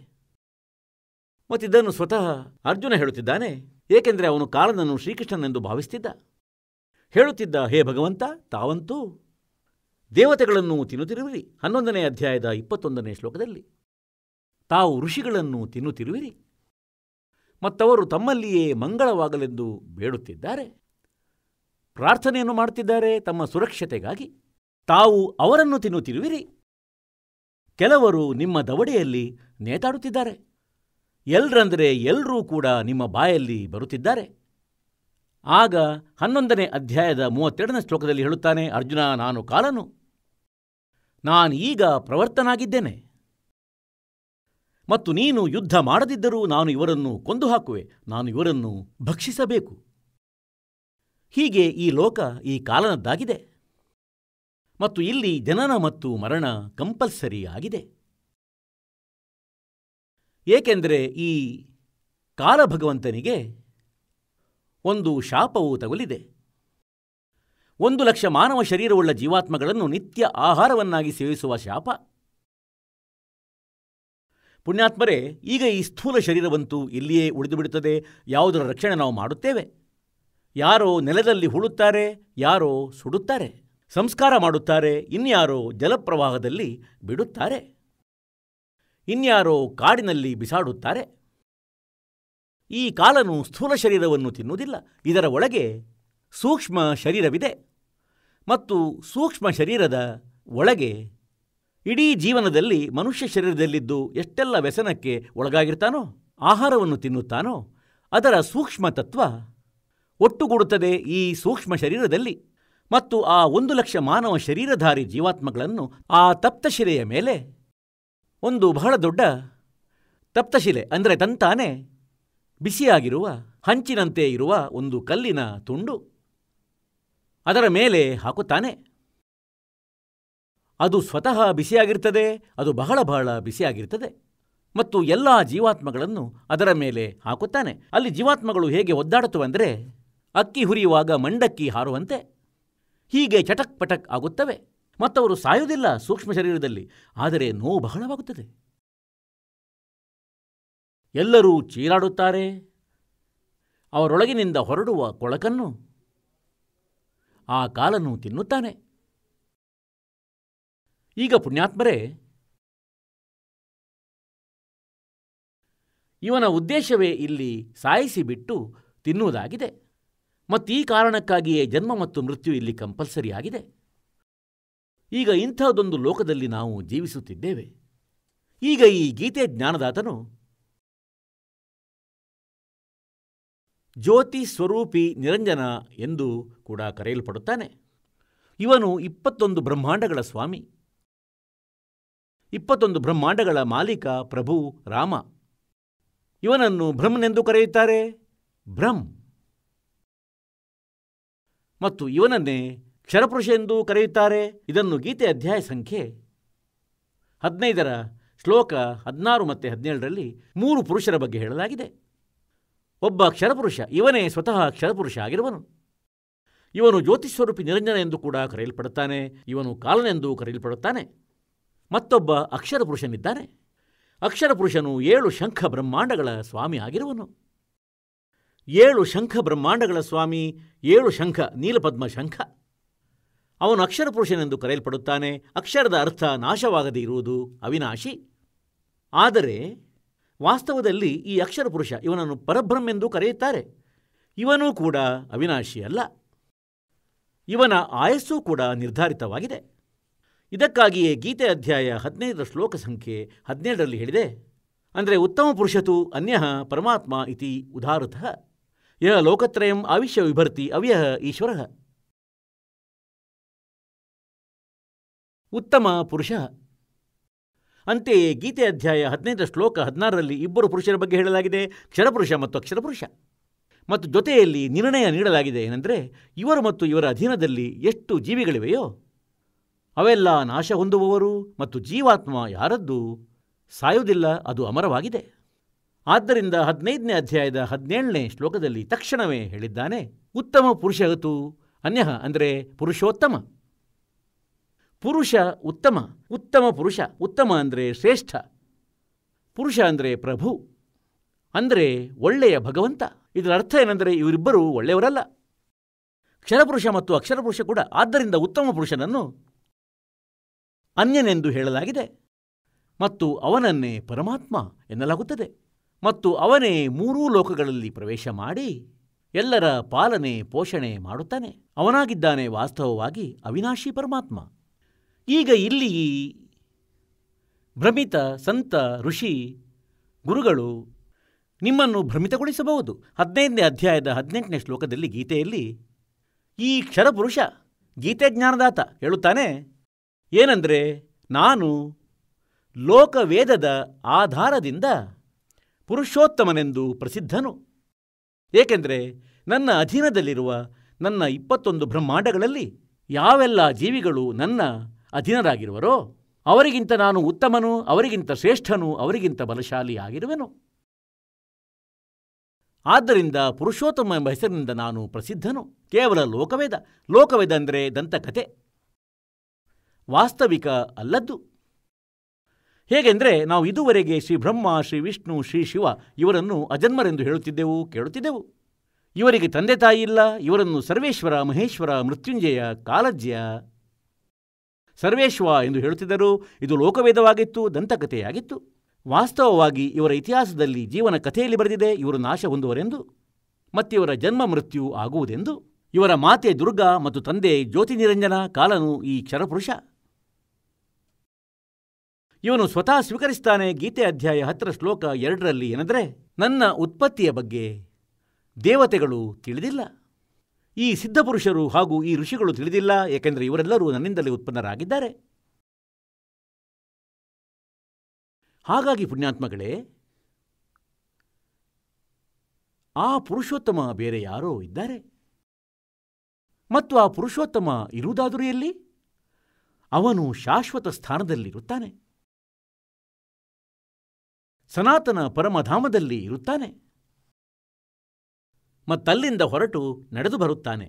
ಮತ್ತಿದನ್ನು ಸ್ವತಃ ಅರ್ಜುನ ಹೇಳುತ್ತಿದ್ದಾನೆ, ಏಕೆಂದರೆ ಅವನು ಕಾಲನನ್ನು ಶ್ರೀಕೃಷ್ಣನೆಂದು ಭಾವಿಸುತ್ತಿದ್ದ. ಹೇಳುತ್ತಿದ್ದ, ಹೇ ಭಗವಂತ, ತಾವಂತೂ ದೇವತೆಗಳನ್ನು ತಿನ್ನುತ್ತಿರುವಿರಿ. 11ನೇ ಅಧ್ಯಾಯದ 21ನೇ ಶ್ಲೋಕದಲ್ಲಿ ತಾವು ಋಷಿಗಳನ್ನು ತಿನ್ನುತ್ತಿರುವಿರಿ, ಮತ್ತವರು ತಮ್ಮಲ್ಲಿಯೇ ಮಂಗಳವಾಗಲೆಂದು ಬೇಡುತ್ತಿದ್ದಾರೆ, ಪ್ರಾರ್ಥನೆಯನ್ನು ಮಾಡುತ್ತಿದ್ದಾರೆ ತಮ್ಮ ಸುರಕ್ಷತೆಗಾಗಿ. ತಾವು ಅವರನ್ನು ತಿನ್ನುತ್ತಿರುವಿರಿ. ಕೆಲವರು ನಿಮ್ಮ ದವಡೆಯಲ್ಲಿ ನೇತಾಡುತ್ತಿದ್ದಾರೆ. ಎಲ್ರಂದರೆ ಎಲ್ಲರೂ ಕೂಡ ನಿಮ್ಮ ಬಾಯಲ್ಲಿ ಬರುತ್ತಿದ್ದಾರೆ. ಆಗ 11ನೇ ಅಧ್ಯಾಯದ 32ನೇ ಶ್ಲೋಕದಲ್ಲಿ ಹೇಳುತ್ತಾನೆ, ಅರ್ಜುನ, ನಾನು ಕಾಲನು, ನಾನು ಈಗ ಪ್ರವರ್ತನಾಗಿದ್ದೇನೆ ಮತ್ತು ನೀನು ಯುದ್ಧ ಮಾಡದಿದ್ದರೂ ನಾನು ಇವರನ್ನು ಕೊಂದು ಹಾಕುವೆ, ನಾನು ಇವರನ್ನು ಭಕ್ಷಿಸಬೇಕು. ಹೀಗೆ ಈ ಲೋಕ ಈ ಕಾಲನದ್ದಾಗಿದೆ ಮತ್ತು ಇಲ್ಲಿ ಜನನ ಮತ್ತು ಮರಣ ಕಂಪಲ್ಸರಿ ಆಗಿದೆ. ಏಕೆಂದರೆ ಈ ಕಾಲಭಗವಂತನಿಗೆ ಒಂದು ಶಾಪವು ತಗುಲಿದೆ. 1,00,000 ಮಾನವ ಶರೀರವುಳ್ಳ ಜೀವಾತ್ಮಗಳನ್ನು ನಿತ್ಯ ಆಹಾರವನ್ನಾಗಿ ಸೇವಿಸುವ ಶಾಪ. ಪುಣ್ಯಾತ್ಮರೇ, ಈಗ ಈ ಸ್ಥೂಲ ಶರೀರವಂತೂ ಇಲ್ಲಿಯೇ ಉಳಿದುಬಿಡುತ್ತದೆ. ಯಾವುದರ ರಕ್ಷಣೆ ನಾವು ಮಾಡುತ್ತೇವೆ? ಯಾರೋ ನೆಲದಲ್ಲಿ ಹೂಳುತ್ತಾರೆ, ಯಾರೋ ಸುಡುತ್ತಾರೆ, ಸಂಸ್ಕಾರ ಮಾಡುತ್ತಾರೆ, ಇನ್ಯಾರೋ ಜಲಪ್ರವಾಹದಲ್ಲಿ ಬಿಡುತ್ತಾರೆ, ಇನ್ಯಾರೋ ಕಾಡಿನಲ್ಲಿ ಬಿಸಾಡುತ್ತಾರೆ. ಈ ಕಾಲನು ಸ್ಥೂಲ ಶರೀರವನ್ನು ತಿನ್ನುವುದಿಲ್ಲ. ಇದರ ಒಳಗೆ ಸೂಕ್ಷ್ಮ ಶರೀರವಿದೆ ಮತ್ತು ಸೂಕ್ಷ್ಮ ಶರೀರದ ಒಳಗೆ ಇಡೀ ಜೀವನದಲ್ಲಿ ಮನುಷ್ಯ ಶರೀರದಲ್ಲಿದ್ದು ಎಷ್ಟೆಲ್ಲ ವ್ಯಸನಕ್ಕೆ ಒಳಗಾಗಿರ್ತಾನೋ, ಆಹಾರವನ್ನು ತಿನ್ನುತ್ತಾನೋ, ಅದರ ಸೂಕ್ಷ್ಮ ತತ್ವ ಒಟ್ಟುಗೂಡುತ್ತದೆ ಈ ಸೂಕ್ಷ್ಮ ಶರೀರದಲ್ಲಿ ಮತ್ತು ಆ 1,00,000 ಮಾನವ ಶರೀರಧಾರಿ ಜೀವಾತ್ಮಗಳನ್ನು ಆ ತಪ್ತಶಿಲೆಯ ಮೇಲೆ ಒಂದು ಬಹಳ ದೊಡ್ಡ ತಪ್ತಶಿಲೆ ಅಂದರೆ ತಂತಾನೆ ಬಿಸಿಯಾಗಿರುವ ಹಂಚಿನಂತೆ ಇರುವ ಒಂದು ಕಲ್ಲಿನ ತುಂಡು ಅದರ ಮೇಲೆ ಹಾಕುತ್ತಾನೆ. ಅದು ಸ್ವತಃ ಬಿಸಿಯಾಗಿರ್ತದೆ, ಅದು ಬಹಳ ಬಹಳ ಬಿಸಿಯಾಗಿರ್ತದೆ ಮತ್ತು ಎಲ್ಲ ಜೀವಾತ್ಮಗಳನ್ನು ಅದರ ಮೇಲೆ ಹಾಕುತ್ತಾನೆ. ಅಲ್ಲಿ ಜೀವಾತ್ಮಗಳು ಹೇಗೆ ಒದ್ದಾಡುತ್ತವೆಂದರೆ ಅಕ್ಕಿ ಹುರಿಯುವಾಗ ಮಂಡಕ್ಕಿ ಹಾರುವಂತೆ ಹೀಗೆ ಚಟಕ್ ಪಟಕ್ ಆಗುತ್ತವೆ. ಮತ್ತವರು ಸಾಯುವುದಿಲ್ಲ ಸೂಕ್ಷ್ಮ ಶರೀರದಲ್ಲಿ, ಆದರೆ ನೋವು ಬಹಳವಾಗುತ್ತದೆ. ಎಲ್ಲರೂ ಚೀರಾಡುತ್ತಾರೆ. ಅವರೊಳಗಿನಿಂದ ಹೊರಡುವ ಕೊಳಕನ್ನು ಆ ಕಾಲನ್ನು ತಿನ್ನುತ್ತಾನೆ. ಈಗ ಪುಣ್ಯಾತ್ಮರೇ, ಇವನ ಉದ್ದೇಶವೇ ಇಲ್ಲಿ ಸಾಯಿಸಿಬಿಟ್ಟು ತಿನ್ನುವುದಾಗಿದೆ. ಮತ್ತು ಈ ಕಾರಣಕ್ಕಾಗಿಯೇ ಜನ್ಮ ಮತ್ತು ಮೃತ್ಯು ಇಲ್ಲಿ ಕಂಪಲ್ಸರಿ ಆಗಿದೆ. ಈಗ ಇಂಥದ್ದೊಂದು ಲೋಕದಲ್ಲಿ ನಾವು ಜೀವಿಸುತ್ತಿದ್ದೇವೆ. ಈಗ ಈ ಗೀತೆ ಜ್ಞಾನದಾತನು ಜ್ಯೋತಿ ಸ್ವರೂಪಿ ನಿರಂಜನ ಎಂದು ಕೂಡ ಕರೆಯಲ್ಪಡುತ್ತಾನೆ. ಇವನು 21 ಬ್ರಹ್ಮಾಂಡಗಳ ಸ್ವಾಮಿ, 21 ಬ್ರಹ್ಮಾಂಡಗಳ ಮಾಲೀಕ ಪ್ರಭು ರಾಮ. ಇವನನ್ನು ಬ್ರಹ್ಮನೆಂದು ಕರೆಯುತ್ತಾರೆ, ಬ್ರಹ್ಮ್. ಮತ್ತು ಇವನನ್ನೇ ಕ್ಷರಪುರುಷ ಎಂದು ಕರೆಯುತ್ತಾರೆ. ಇದನ್ನು ಗೀತೆ ಅಧ್ಯಾಯ ಸಂಖ್ಯೆ 15ರ ಶ್ಲೋಕ 16 ಮತ್ತು 17ರಲ್ಲಿ 3 ಪುರುಷರ ಬಗ್ಗೆ ಹೇಳಲಾಗಿದೆ. ಒಬ್ಬ ಕ್ಷರಪುರುಷ, ಇವನೇ ಸ್ವತಃ ಕ್ಷರಪುರುಷ ಆಗಿರುವನು. ಇವನು ಜ್ಯೋತಿಸ್ವರೂಪಿ ನಿರಂಜನ ಎಂದು ಕೂಡ ಕರೆಯಲ್ಪಡುತ್ತಾನೆ. ಇವನು ಕಾಲನೆಂದು ಕರೆಯಲ್ಪಡುತ್ತಾನೆ. ಮತ್ತೊಬ್ಬ ಅಕ್ಷರ ಪುರುಷನಿದ್ದಾನೆ. ಅಕ್ಷರ ಪುರುಷನು 7 ಶಂಖ ಬ್ರಹ್ಮಾಂಡಗಳ ಸ್ವಾಮಿ ಆಗಿರುವನು. 7 ಶಂಖ ಬ್ರಹ್ಮಾಂಡಗಳ ಸ್ವಾಮಿ, 7 ಶಂಖ, ನೀಲಪದ್ಮ ಶಂಖ. ಅವನು ಅಕ್ಷರ ಪುರುಷನೆಂದು ಕರೆಯಲ್ಪಡುತ್ತಾನೆ. ಅಕ್ಷರದ ಅರ್ಥ ನಾಶವಾಗದೇ ಇರುವುದು, ಅವಿನಾಶಿ. ಆದರೆ ವಾಸ್ತವದಲ್ಲಿ ಈ ಅಕ್ಷರ ಪುರುಷ ಇವನನ್ನು ಪರಬ್ರಹ್ಮೆಂದು ಕರೆಯುತ್ತಾರೆ. ಇವನೂ ಕೂಡ ಅವಿನಾಶಿ ಅಲ್ಲ. ಇವನ ಆಯಸ್ಸೂ ಕೂಡ ನಿರ್ಧಾರಿತವಾಗಿದೆ. ಇದಕ್ಕಾಗಿಯೇ ಗೀತೆ ಅಧ್ಯಾಯ 15ರ ಶ್ಲೋಕ ಸಂಖ್ಯೆ 17ರಲ್ಲಿ ಹೇಳಿದೆ, ಅಂದರೆ ಉತ್ತಮ ಪುರುಷತು ಅನ್ಯಃ ಪರಮಾತ್ಮ ಇತಿ ಉದಾರುತಃ ಯಃ ಲೋಕತ್ರಯಂ ಆವಿಶ್ಯ ವಿಭರ್ತಿ ಅವ್ಯಃ ಈಶ್ವರಃ. ಉತ್ತಮ ಪುರುಷ. ಅಂತೆಯೇ ಗೀತೆ ಅಧ್ಯಾಯ 15ರ ಶ್ಲೋಕ 16ರಲ್ಲಿ 2 ಪುರುಷರ ಬಗ್ಗೆ ಹೇಳಲಾಗಿದೆ, ಕ್ಷರಪುರುಷ ಮತ್ತು ಅಕ್ಷರಪುರುಷ. ಮತ್ತು ಜೊತೆಯಲ್ಲಿ ನಿರ್ಣಯ ನೀಡಲಾಗಿದೆ ಏನೆಂದರೆ, ಇವರು ಮತ್ತು ಇವರ ಅಧೀನದಲ್ಲಿ ಎಷ್ಟು ಜೀವಿಗಳಿವೆಯೋ ಅವೆಲ್ಲ ನಾಶ ಹೊಂದುವವರು ಮತ್ತು ಜೀವಾತ್ಮ ಯಾರದ್ದು ಸಾಯುವುದಿಲ್ಲ, ಅದು ಅಮರವಾಗಿದೆ. ಆದ್ದರಿಂದ 15ನೇ ಅಧ್ಯಾಯದ 17ನೇ ಶ್ಲೋಕದಲ್ಲಿ ತಕ್ಷಣವೇ ಹೇಳಿದ್ದಾನೆ, ಉತ್ತಮ ಪುರುಷಗತು ಅನ್ಯಃ, ಅಂದರೆ ಪುರುಷೋತ್ತಮ. ಪುರುಷ ಉತ್ತಮ, ಉತ್ತಮ ಪುರುಷ. ಉತ್ತಮ ಅಂದರೆ ಶ್ರೇಷ್ಠ, ಪುರುಷ ಅಂದರೆ ಪ್ರಭು, ಅಂದರೆ ಒಳ್ಳೆಯ ಭಗವಂತ. ಇದರ ಅರ್ಥ ಏನೆಂದರೆ ಇವರಿಬ್ಬರೂ ಒಳ್ಳೆಯವರಲ್ಲ, ಕ್ಷರಪುರುಷ ಮತ್ತು ಅಕ್ಷರಪುರುಷ ಕೂಡ. ಆದ್ದರಿಂದ ಉತ್ತಮ ಪುರುಷನನ್ನು ಅನ್ಯನೆಂದು ಹೇಳಲಾಗಿದೆ ಮತ್ತು ಅವನನ್ನೇ ಪರಮಾತ್ಮ ಎನ್ನಲಾಗುತ್ತದೆ. ಮತ್ತು ಅವನೇ 3 ಲೋಕಗಳಲ್ಲಿ ಪ್ರವೇಶ ಮಾಡಿ ಎಲ್ಲರ ಪಾಲನೆ ಪೋಷಣೆ ಮಾಡುತ್ತಾನೆ. ಅವನಾಗಿದ್ದಾನೆ ವಾಸ್ತವವಾಗಿ ಅವಿನಾಶಿ ಪರಮಾತ್ಮ. ಈಗ ಇಲ್ಲಿ ಭ್ರಮಿತ ಸಂತ ಋಷಿ ಗುರುಗಳು ನಿಮ್ಮನ್ನು ಭ್ರಮಿತಗೊಳಿಸಬಹುದು. 15ನೇ ಅಧ್ಯಾಯದ 18ನೇ ಶ್ಲೋಕದಲ್ಲಿ ಗೀತೆಯಲ್ಲಿ ಈ ಕ್ಷರಪುರುಷ ಗೀತೆ ಜ್ಞಾನದಾತ ಹೇಳುತ್ತಾನೆ ಏನೆಂದರೆ, ನಾನು ಲೋಕವೇದದ ಆಧಾರದಿಂದ ಪುರುಷೋತ್ತಮನೆಂದು ಪ್ರಸಿದ್ಧನು. ಏಕೆಂದರೆ ನನ್ನ ಅಧೀನದಲ್ಲಿರುವ ನನ್ನ 21 ಬ್ರಹ್ಮಾಂಡಗಳಲ್ಲಿ ಯಾವೆಲ್ಲ ಜೀವಿಗಳು ನನ್ನ ಅಧೀನರಾಗಿರುವರೋ ಅವರಿಗಿಂತ ನಾನು ಉತ್ತಮನು, ಅವರಿಗಿಂತ ಶ್ರೇಷ್ಠನು, ಅವರಿಗಿಂತ ಬಲಶಾಲಿ ಆಗಿರುವೆನು. ಆದ್ದರಿಂದ ಪುರುಷೋತ್ತಮ ಎಂಬ ಹೆಸರಿನಿಂದ ನಾನು ಪ್ರಸಿದ್ಧನು. ಕೇವಲ ಲೋಕವೇದ. ಲೋಕವೇದ ಅಂದರೆ ದಂತಕಥೆ, ವಾಸ್ತವಿಕ ಅಲ್ಲದ್ದು. ಹೇಗೆಂದರೆ ನಾವು ಇದುವರೆಗೆ ಶ್ರೀ ಬ್ರಹ್ಮ, ಶ್ರೀ ವಿಷ್ಣು, ಶ್ರೀ ಶಿವ ಇವರನ್ನು ಅಜನ್ಮರೆಂದು ಹೇಳುತ್ತಿದ್ದೆವು, ಕೇಳುತ್ತಿದ್ದೆವು. ಇವರಿಗೆ ತಂದೆ ತಾಯಿ ಇಲ್ಲ. ಇವರನ್ನು ಸರ್ವೇಶ್ವರ, ಮಹೇಶ್ವರ, ಮೃತ್ಯುಂಜಯ, ಕಾಲಜ್ಯ, ಸರ್ವೇಶ್ವ ಎಂದು ಹೇಳುತ್ತಿದ್ದರು. ಇದು ಲೋಕವೇದವಾಗಿತ್ತು, ದಂತಕಥೆಯಾಗಿತ್ತು. ವಾಸ್ತವವಾಗಿ ಇವರ ಇತಿಹಾಸದಲ್ಲಿ ಜೀವನ ಕಥೆಯಲ್ಲಿ ಬರೆದಿದೆ ಇವರು ನಾಶ ಹೊಂದುವರೆಂದು ಮತ್ತಿವರ ಜನ್ಮ ಮೃತ್ಯು ಆಗುವುದೆಂದು. ಇವರ ಮಾತೆ ದುರ್ಗಾ ಮತ್ತು ತಂದೆ ಜ್ಯೋತಿ ನಿರಂಜನ, ಕಾಲನು ಈ ಕ್ಷರಪುರುಷ. ಇವನು ಸ್ವತಃ ಸ್ವೀಕರಿಸ್ತಾನೆ. ಗೀತೆ ಅಧ್ಯಾಯ 10ರ ಶ್ಲೋಕ 2ರಲ್ಲಿ ಏನೆಂದರೆ, ನನ್ನ ಉತ್ಪತ್ತಿಯ ಬಗ್ಗೆ ದೇವತೆಗಳು ತಿಳಿದಿಲ್ಲ, ಈ ಸಿದ್ಧಪುರುಷರು ಹಾಗೂ ಈ ಋಷಿಗಳು ತಿಳಿದಿಲ್ಲ, ಏಕೆಂದರೆ ಇವರೆಲ್ಲರೂ ನನ್ನಿಂದಲೇ ಉತ್ಪನ್ನರಾಗಿದ್ದಾರೆ. ಹಾಗಾಗಿ ಪುಣ್ಯಾತ್ಮಗಳೇ, ಆ ಪುರುಷೋತ್ತಮ ಬೇರೆ ಯಾರೋ ಇದ್ದಾರೆ. ಮತ್ತು ಆ ಪುರುಷೋತ್ತಮ ಇರುವುದಾದರೂ ಎಲ್ಲಿ? ಅವನು ಶಾಶ್ವತ ಸ್ಥಾನದಲ್ಲಿರುತ್ತಾನೆ, ಸನಾತನ ಪರಮಧಾಮದಲ್ಲಿ ಇರುತ್ತಾನೆ, ಮತ್ತಲ್ಲಿಂದ ಹೊರಟು ನಡೆದು ಬರುತ್ತಾನೆ.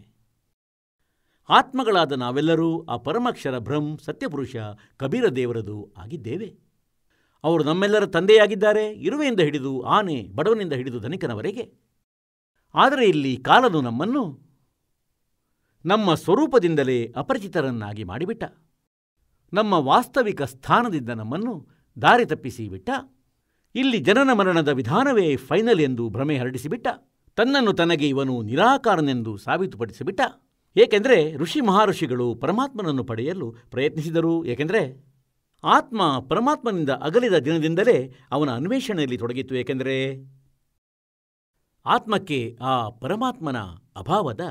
ಆತ್ಮಗಳಾದ ನಾವೆಲ್ಲರೂ ಆ ಪರಮಾಕ್ಷರ ಬ್ರಹ್ಮ ಸತ್ಯಪುರುಷ ಕಬೀರ ದೇವರದು ಆಗಿದ್ದೇವೆ. ಅವರು ನಮ್ಮೆಲ್ಲರ ತಂದೆಯಾಗಿದ್ದಾರೆ, ಇರುವೆಯಿಂದ ಹಿಡಿದು ಆನೆ, ಬಡವನಿಂದ ಹಿಡಿದು ಧನಿಕನವರೆಗೆ. ಆದರೆ ಇಲ್ಲಿ ಕಾಲನು ನಮ್ಮನ್ನು ನಮ್ಮ ಸ್ವರೂಪದಿಂದಲೇ ಅಪರಿಚಿತರನ್ನಾಗಿ ಮಾಡಿಬಿಟ್ಟ. ನಮ್ಮ ವಾಸ್ತವಿಕ ಸ್ಥಾನದಿಂದ ನಮ್ಮನ್ನು ದಾರಿ ತಪ್ಪಿಸಿ ಬಿಟ್ಟ. ಇಲ್ಲಿ ಜನನ ಮರಣದ ವಿಧಾನವೇ ಫೈನಲ್ ಎಂದು ಭ್ರಮೆ ಹರಡಿಸಿಬಿಟ್ಟ. ತನ್ನನ್ನು ತನಗೆ ಇವನು ನಿರಾಕಾರನೆಂದು ಸಾಬೀತುಪಡಿಸಿಬಿಟ್ಟ. ಏಕೆಂದರೆ ಋಷಿ ಮಹಾಋಷಿಗಳು ಪರಮಾತ್ಮನನ್ನು ಪಡೆಯಲು ಪ್ರಯತ್ನಿಸಿದರು. ಏಕೆಂದರೆ ಆತ್ಮ ಪರಮಾತ್ಮನಿಂದ ಅಗಲಿದ ದಿನದಿಂದಲೇ ಅವನ ಅನ್ವೇಷಣೆಯಲ್ಲಿ ತೊಡಗಿತ್ತು. ಏಕೆಂದರೆ ಆತ್ಮಕ್ಕೆ ಆ ಪರಮಾತ್ಮನ ಅಭಾವದ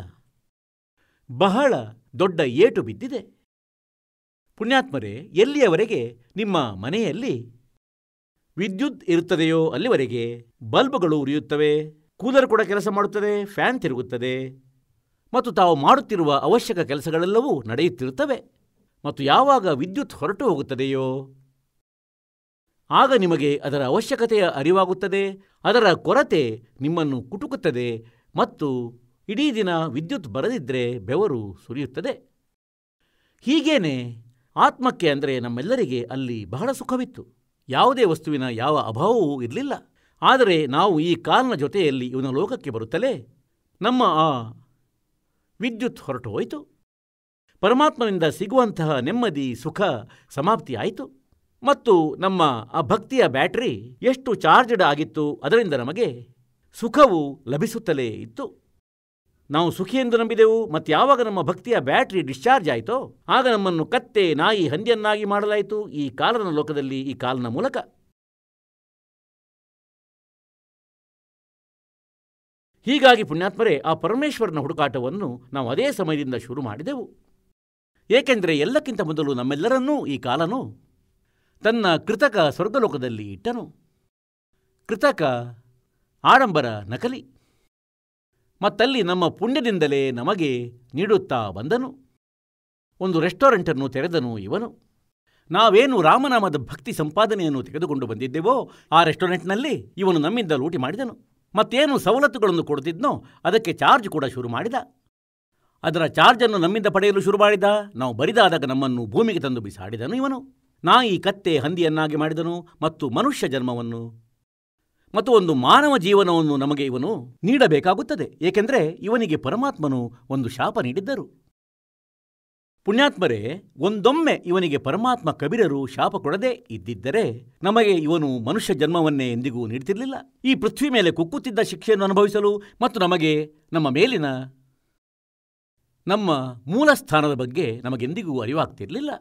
ಬಹಳ ದೊಡ್ಡ ಏಟು ಬಿದ್ದಿದೆ. ಪುಣ್ಯಾತ್ಮರೇ, ಎಲ್ಲಿಯವರೆಗೆ ನಿಮ್ಮ ಮನೆಯಲ್ಲಿ ವಿದ್ಯುತ್ ಇರುತ್ತದೆಯೋ ಅಲ್ಲಿವರೆಗೆ ಬಲ್ಬ್ಗಳು ಉರಿಯುತ್ತವೆ, ಕೂಲರ್ ಕೂಡ ಕೆಲಸ ಮಾಡುತ್ತದೆ, ಫ್ಯಾನ್ ತಿರುಗುತ್ತದೆ, ಮತ್ತು ತಾವು ಮಾಡುತ್ತಿರುವ ಅವಶ್ಯಕ ಕೆಲಸಗಳೆಲ್ಲವೂ ನಡೆಯುತ್ತಿರುತ್ತವೆ. ಮತ್ತು ಯಾವಾಗ ವಿದ್ಯುತ್ ಹೊರಟು ಹೋಗುತ್ತದೆಯೋ ಆಗ ನಿಮಗೆ ಅದರ ಅವಶ್ಯಕತೆಯ ಅರಿವಾಗುತ್ತದೆ. ಅದರ ಕೊರತೆ ನಿಮ್ಮನ್ನು ಕುಟುಕುತ್ತದೆ ಮತ್ತು ಇಡೀ ದಿನ ವಿದ್ಯುತ್ ಬರದಿದ್ದರೆ ಬೆವರು ಸುರಿಯುತ್ತದೆ. ಹೀಗೇನೆ ಆತ್ಮಕ್ಕೆ ಅಂದರೆ ನಮ್ಮೆಲ್ಲರಿಗೆ ಅಲ್ಲಿ ಬಹಳ ಸುಖವಿತ್ತು. ಯಾವುದೇ ವಸ್ತುವಿನ ಯಾವ ಅಭಾವವೂ ಇರಲಿಲ್ಲ. ಆದರೆ ನಾವು ಈ ಕಾಲನ ಜೊತೆಯಲ್ಲಿ ಇವನ ಲೋಕಕ್ಕೆ ಬರುತ್ತಲೇ ನಮ್ಮ ಆ ವಿದ್ಯುತ್ ಹೊರಟು ಹೋಯಿತು. ಪರಮಾತ್ಮನಿಂದ ಸಿಗುವಂತಹ ನೆಮ್ಮದಿ ಸುಖ ಸಮಾಪ್ತಿಯಾಯಿತು. ಮತ್ತು ನಮ್ಮ ಆ ಭಕ್ತಿಯ ಬ್ಯಾಟರಿ ಎಷ್ಟು ಚಾರ್ಜ್ಡ್ ಆಗಿತ್ತು, ಅದರಿಂದ ನಮಗೆ ಸುಖವು ಲಭಿಸುತ್ತಲೇ ಇತ್ತು. ನಾವು ಸುಖಿಯೆಂದು ನಂಬಿದೆವು. ಮತ್ತು ಯಾವಾಗ ನಮ್ಮ ಭಕ್ತಿಯ ಬ್ಯಾಟರಿ ಡಿಸ್ಚಾರ್ಜ್ ಆಯಿತೋ ಆಗ ನಮ್ಮನ್ನು ಕತ್ತೆ, ನಾಯಿ, ಹಂದಿಯನ್ನಾಗಿ ಮಾಡಲಾಯಿತು ಈ ಕಾಲನ ಲೋಕದಲ್ಲಿ, ಈ ಕಾಲನ ಮೂಲಕ. ಹೀಗಾಗಿ ಪುಣ್ಯಾತ್ಮರೇ, ಆ ಪರಮೇಶ್ವರನ ಹುಡುಕಾಟವನ್ನು ನಾವು ಅದೇ ಸಮಯದಿಂದ ಶುರು ಮಾಡಿದೆವು. ಏಕೆಂದರೆ ಎಲ್ಲಕ್ಕಿಂತ ಮೊದಲು ನಮ್ಮೆಲ್ಲರನ್ನೂ ಈ ಕಾಲನು ತನ್ನ ಕೃತಕ ಸ್ವರ್ಗಲೋಕದಲ್ಲಿ ಇಟ್ಟನು. ಕೃತಕ ಆಡಂಬರ ನಕಲಿ. ಮತ್ತಲ್ಲಿ ನಮ್ಮ ಪುಣ್ಯದಿಂದಲೇ ನಮಗೆ ನೀಡುತ್ತಾ ಬಂದನು. ಒಂದು ರೆಸ್ಟೋರೆಂಟನ್ನು ತೆರೆದನು ಇವನು. ನಾವೇನು ರಾಮನಾಮದ ಭಕ್ತಿ ಸಂಪಾದನೆಯನ್ನು ತೆಗೆದುಕೊಂಡು ಬಂದಿದ್ದೆವೋ ಆ ರೆಸ್ಟೋರೆಂಟ್ನಲ್ಲಿ ಇವನು ನಮ್ಮಿಂದ ಲೂಟಿ ಮಾಡಿದನು. ಮತ್ತೇನು ಸವಲತ್ತುಗಳನ್ನು ಕೊಡುತ್ತಿದ್ನೋ ಅದಕ್ಕೆ ಚಾರ್ಜ್ ಕೂಡ ಶುರು ಮಾಡಿದ. ಅದರ ಚಾರ್ಜನ್ನು ನಮ್ಮಿಂದ ಪಡೆಯಲು ಶುರು ಮಾಡಿದ. ನಾವು ಬರಿದಾದಾಗ ನಮ್ಮನ್ನು ಭೂಮಿಗೆ ತಂದು ಬಿಸಾಡಿದನು ಇವನು. ನಾಯಿ, ಕತ್ತೆ, ಹಂದಿಯನ್ನಾಗಿ ಮಾಡಿದನು. ಮತ್ತು ಮನುಷ್ಯ ಜನ್ಮವನ್ನು ಮತ್ತು ಒಂದು ಮಾನವ ಜೀವನವನ್ನು ನಮಗೆ ಇವನು ನೀಡಬೇಕಾಗುತ್ತದೆ. ಏಕೆಂದರೆ ಇವನಿಗೆ ಪರಮಾತ್ಮನು ಒಂದು ಶಾಪ ನೀಡಿದ್ದರು. ಪುಣ್ಯಾತ್ಮರೇ, ಒಂದೊಮ್ಮೆ ಇವನಿಗೆ ಪರಮಾತ್ಮ ಕಬೀರರು ಶಾಪ ಕೊಡದೇ ಇದ್ದಿದ್ದರೆ ನಮಗೆ ಇವನು ಮನುಷ್ಯ ಜನ್ಮವನ್ನೇ ಎಂದಿಗೂ ನೀಡುತ್ತಿರಲಿಲ್ಲ. ಈ ಪೃಥ್ವಿ ಮೇಲೆ ಕುಕ್ಕುತ್ತಿದ್ದ ಶಿಕ್ಷೆಯನ್ನು ಅನುಭವಿಸಲು ಮತ್ತು ನಮಗೆ ನಮ್ಮ ಮೇಲಿನ ನಮ್ಮ ಮೂಲ ಸ್ಥಾನದ ಬಗ್ಗೆ ನಮಗೆಂದಿಗೂ ಅರಿವಾಗ್ತಿರಲಿಲ್ಲ.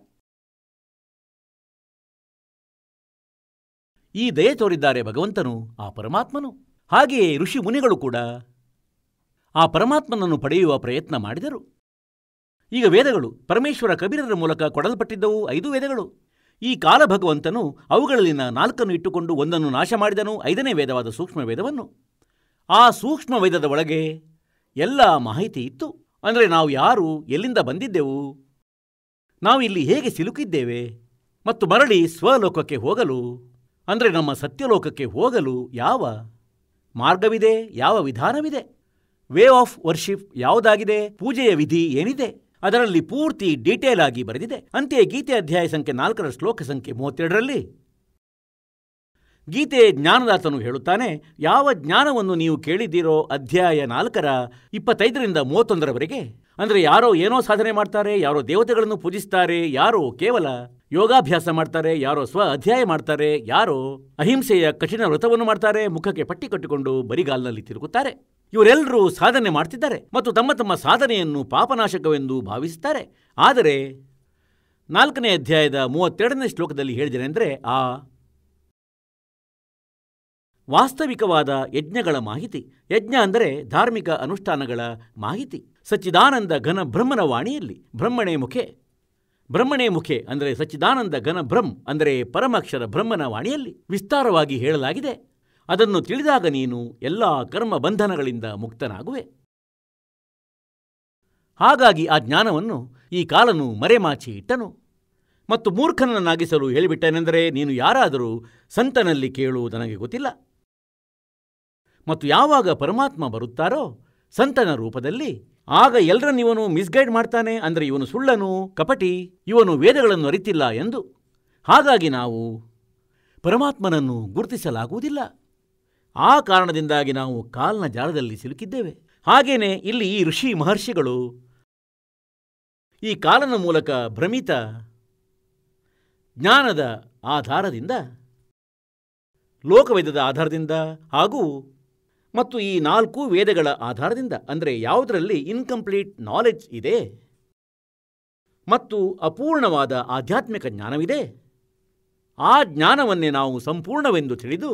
ಈ ದಯೆ ತೋರಿದ್ದಾರೆ ಭಗವಂತನು, ಆ ಪರಮಾತ್ಮನು. ಹಾಗೆಯೇ ಋಷಿ ಮುನಿಗಳು ಕೂಡ ಆ ಪರಮಾತ್ಮನನ್ನು ಪಡೆಯುವ ಪ್ರಯತ್ನ ಮಾಡಿದರು. ಈಗ ವೇದಗಳು ಪರಮೇಶ್ವರ ಕಬೀರರ ಮೂಲಕ ಕೊಡಲ್ಪಟ್ಟಿದ್ದವು 5 ವೇದಗಳು. ಈ ಕಾಲ ಭಗವಂತನು ಅವುಗಳಲ್ಲಿನ 4 ಇಟ್ಟುಕೊಂಡು ಒಂದನ್ನು ನಾಶ ಮಾಡಿದನು, 5ನೇ ವೇದವಾದ ಸೂಕ್ಷ್ಮ ವೇದವನ್ನು. ಆ ಸೂಕ್ಷ್ಮ ವೇದದ ಒಳಗೆ ಎಲ್ಲ ಮಾಹಿತಿ ಇತ್ತು. ಅಂದರೆ ನಾವು ಯಾರು, ಎಲ್ಲಿಂದ ಬಂದಿದ್ದೆವು, ನಾವು ಇಲ್ಲಿ ಹೇಗೆ ಸಿಲುಕಿದ್ದೇವೆ, ಮತ್ತು ಮರಳಿ ಸ್ವಲೋಕಕ್ಕೆ ಹೋಗಲು ಅಂದರೆ ನಮ್ಮ ಸತ್ಯಲೋಕಕ್ಕೆ ಹೋಗಲು ಯಾವ ಮಾರ್ಗವಿದೆ, ಯಾವ ವಿಧಾನವಿದೆ, ವೇ ಆಫ್ ವರ್ಷಿಪ್ ಯಾವುದಾಗಿದೆ, ಪೂಜೆಯ ವಿಧಿ ಏನಿದೆ, ಅದರಲ್ಲಿ ಪೂರ್ತಿ ಡೀಟೇಲ್ ಆಗಿ ಬರೆದಿದೆ. ಅಂತೆಯೇ ಗೀತೆ ಅಧ್ಯಾಯ ಸಂಖ್ಯೆ 4 ಶ್ಲೋಕ ಸಂಖ್ಯೆ 32ರಲ್ಲಿ ಗೀತೆ ಜ್ಞಾನದಾತನು ಹೇಳುತ್ತಾನೆ, ಯಾವ ಜ್ಞಾನವನ್ನು ನೀವು ಕೇಳಿದ್ದೀರೋ ಅಧ್ಯಾಯ 4 25ರಿಂದ 31ರವರೆಗೆ, ಅಂದರೆ ಯಾರೋ ಏನೋ ಸಾಧನೆ ಮಾಡ್ತಾರೆ, ಯಾರೋ ದೇವತೆಗಳನ್ನು ಪೂಜಿಸ್ತಾರೆ, ಯಾರೋ ಕೇವಲ ಯೋಗಾಭ್ಯಾಸ ಮಾಡ್ತಾರೆ, ಯಾರೋ ಸ್ವ ಅಧ್ಯಾಯ ಮಾಡ್ತಾರೆ, ಯಾರೋ ಅಹಿಂಸೆಯ ಕಠಿಣ ವ್ರತವನ್ನು ಮಾಡ್ತಾರೆ, ಮುಖಕ್ಕೆ ಪಟ್ಟಿ ಕಟ್ಟಿಕೊಂಡು ಬರಿಗಾಲಿನಲ್ಲಿ ತಿರುಗುತ್ತಾರೆ. ಇವರೆಲ್ಲರೂ ಸಾಧನೆ ಮಾಡ್ತಿದ್ದಾರೆ ಮತ್ತು ತಮ್ಮ ತಮ್ಮ ಸಾಧನೆಯನ್ನು ಪಾಪನಾಶಕವೆಂದು ಭಾವಿಸುತ್ತಾರೆ. ಆದರೆ 4ನೇ ಅಧ್ಯಾಯದ 32ನೇ ಶ್ಲೋಕದಲ್ಲಿ ಹೇಳಿದನೆಂದರೆ, ಆ ವಾಸ್ತವಿಕವಾದ ಯಜ್ಞಗಳ ಮಾಹಿತಿ. ಯಜ್ಞ ಅಂದರೆ ಧಾರ್ಮಿಕ ಅನುಷ್ಠಾನಗಳ ಮಾಹಿತಿ. ಸಚ್ಚಿದಾನಂದ ಘನ ಬ್ರಹ್ಮನ ವಾಣಿಯಲ್ಲಿ ಬ್ರಹ್ಮಣೇ ಮುಖೆ, ಬ್ರಹ್ಮಣೇ ಮುಖೆ ಅಂದರೆ ಸಚ್ಚಿದಾನಂದ ಘನ ಬ್ರಹ್ಮ ಅಂದರೆ ಪರಮಾಕ್ಷರ ಬ್ರಹ್ಮನ ವಾಣಿಯಲ್ಲಿ ವಿಸ್ತಾರವಾಗಿ ಹೇಳಲಾಗಿದೆ. ಅದನ್ನು ತಿಳಿದಾಗ ನೀನು ಎಲ್ಲ ಕರ್ಮ ಬಂಧನಗಳಿಂದ ಮುಕ್ತನಾಗುವೆ. ಹಾಗಾಗಿ ಆ ಜ್ಞಾನವನ್ನು ಈ ಕಾಲನು ಮರೆಮಾಚಿ ಇಟ್ಟನು ಮತ್ತು ಮೂರ್ಖನನ್ನಾಗಿಸಲು ಹೇಳಿಬಿಟ್ಟನೆಂದರೆ, ನೀನು ಯಾರಾದರೂ ಸಂತನಲ್ಲಿ ಕೇಳು, ನನಗೆ ಗೊತ್ತಿಲ್ಲ. ಮತ್ತು ಯಾವಾಗ ಪರಮಾತ್ಮ ಬರುತ್ತಾರೋ ಸಂತನ ರೂಪದಲ್ಲಿ, ಆಗ ಎಲ್ಲರನ್ನು ಇವನು ಮಿಸ್ಗೈಡ್ ಮಾಡ್ತಾನೆ, ಅಂದರೆ ಇವನು ಸುಳ್ಳನು, ಕಪಟಿ, ಇವನು ವೇದಗಳನ್ನು ಅರಿತಿಲ್ಲ ಎಂದು. ಹಾಗಾಗಿ ನಾವು ಪರಮಾತ್ಮನನ್ನು ಗುರುತಿಸಲಾಗುವುದಿಲ್ಲ. ಆ ಕಾರಣದಿಂದಾಗಿ ನಾವು ಕಾಲ್ನ ಜಾಲದಲ್ಲಿ ಸಿಲುಕಿದ್ದೇವೆ. ಹಾಗೇನೆ ಇಲ್ಲಿ ಈ ಋಷಿ ಮಹರ್ಷಿಗಳು ಈ ಕಾಲನ ಮೂಲಕ ಭ್ರಮಿತ ಜ್ಞಾನದ ಆಧಾರದಿಂದ, ಲೋಕವೇದದ ಆಧಾರದಿಂದ ಹಾಗೂ ಮತ್ತು ಈ 4 ವೇದಗಳ ಆಧಾರದಿಂದ, ಅಂದರೆ ಯಾವುದರಲ್ಲಿ ಇನ್ಕಂಪ್ಲೀಟ್ ನಾಲೆಡ್ಜ್ ಇದೆ ಮತ್ತು ಅಪೂರ್ಣವಾದ ಆಧ್ಯಾತ್ಮಿಕ ಜ್ಞಾನವಿದೆ, ಆ ಜ್ಞಾನವನ್ನೇ ನಾವು ಸಂಪೂರ್ಣವೆಂದು ತಿಳಿದು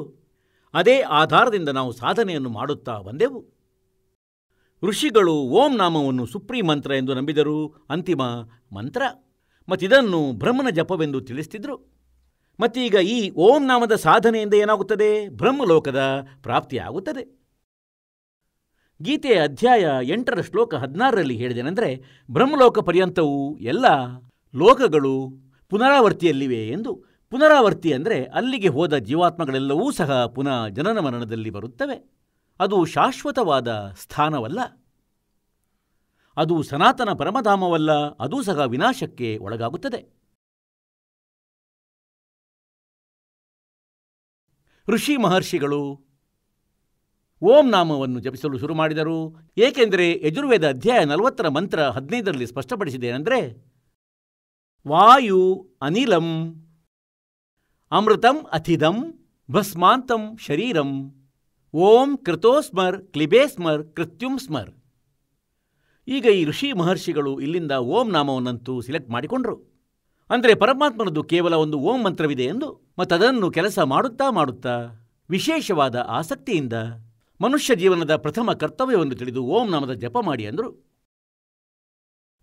ಅದೇ ಆಧಾರದಿಂದ ನಾವು ಸಾಧನೆಯನ್ನು ಮಾಡುತ್ತಾ ಬಂದೆವು. ಋಷಿಗಳು ಓಂ ನಾಮವನ್ನು ಸುಪ್ರೀಂ ಮಂತ್ರ ಎಂದು ನಂಬಿದರು, ಅಂತಿಮ ಮಂತ್ರ, ಮತ್ತಿದನ್ನು ಬ್ರಹ್ಮನ ಜಪವೆಂದು ತಿಳಿಸ್ತಿದ್ರು. ಮತ್ತೀಗ ಈ ಓಂ ನಾಮದ ಸಾಧನೆಯಿಂದ ಏನಾಗುತ್ತದೆ? ಬ್ರಹ್ಮಲೋಕದ ಪ್ರಾಪ್ತಿಯಾಗುತ್ತದೆ. ಗೀತೆಯ ಅಧ್ಯಾಯ 8ರ ಶ್ಲೋಕ 16ರಲ್ಲಿ ಹೇಳಿದೆನೆಂದರೆ, ಬ್ರಹ್ಮಲೋಕ ಪರ್ಯಂತವೂ ಎಲ್ಲ ಲೋಕಗಳು ಪುನರಾವರ್ತಿಯಲ್ಲಿವೆ ಎಂದು. ಪುನರಾವರ್ತಿ ಅಂದರೆ ಅಲ್ಲಿಗೆ ಹೋದ ಜೀವಾತ್ಮಗಳೆಲ್ಲವೂ ಸಹ ಪುನಃ ಜನನ ಮರಣದಲ್ಲಿ ಬರುತ್ತವೆ. ಅದು ಶಾಶ್ವತವಾದ ಸ್ಥಾನವಲ್ಲ, ಅದು ಸನಾತನ ಪರಮಧಾಮವಲ್ಲ, ಅದೂ ಸಹ ವಿನಾಶಕ್ಕೆ ಒಳಗಾಗುತ್ತದೆ. ಋಷಿ ಮಹರ್ಷಿಗಳು ಓಂ ನಾಮವನ್ನು ಜಪಿಸಲು ಶುರು ಮಾಡಿದರು. ಏಕೆಂದರೆ ಯಜುರ್ವೇದ ಅಧ್ಯಾಯ 40ರ ಮಂತ್ರ 15ರಲ್ಲಿ ಸ್ಪಷ್ಟಪಡಿಸಿದೇನೆಂದರೆ, ವಾಯು ಅನಿಲಂ ಅಮೃತಂ ಅಥಿದಂ ಭಸ್ಮಾಂತಂ ಶರೀರಂ ಓಂ ಕೃತೋಸ್ಮರ್ ಕ್ಲಿಬೇಸ್ಮರ್ ಕೃತ್ಯುಂ ಸ್ಮರ್. ಈಗ ಈ ಋಷಿ ಮಹರ್ಷಿಗಳು ಇಲ್ಲಿಂದ ಓಂ ನಾಮವನ್ನಂತೂ ಸಿಲೆಕ್ಟ್ ಮಾಡಿಕೊಂಡ್ರು. ಅಂದರೆ ಪರಮಾತ್ಮನದು ಕೇವಲ ಒಂದು ಓಂ ಮಂತ್ರವಿದೆ ಎಂದು, ಮತ್ತದನ್ನು ಕೆಲಸ ಮಾಡುತ್ತಾ ವಿಶೇಷವಾದ ಆಸಕ್ತಿಯಿಂದ ಮನುಷ್ಯ ಜೀವನದ ಪ್ರಥಮ ಕರ್ತವ್ಯವನ್ನು ತಿಳಿದು ಓಂ ನಾಮದ ಜಪ ಮಾಡಿ ಅಂದರು.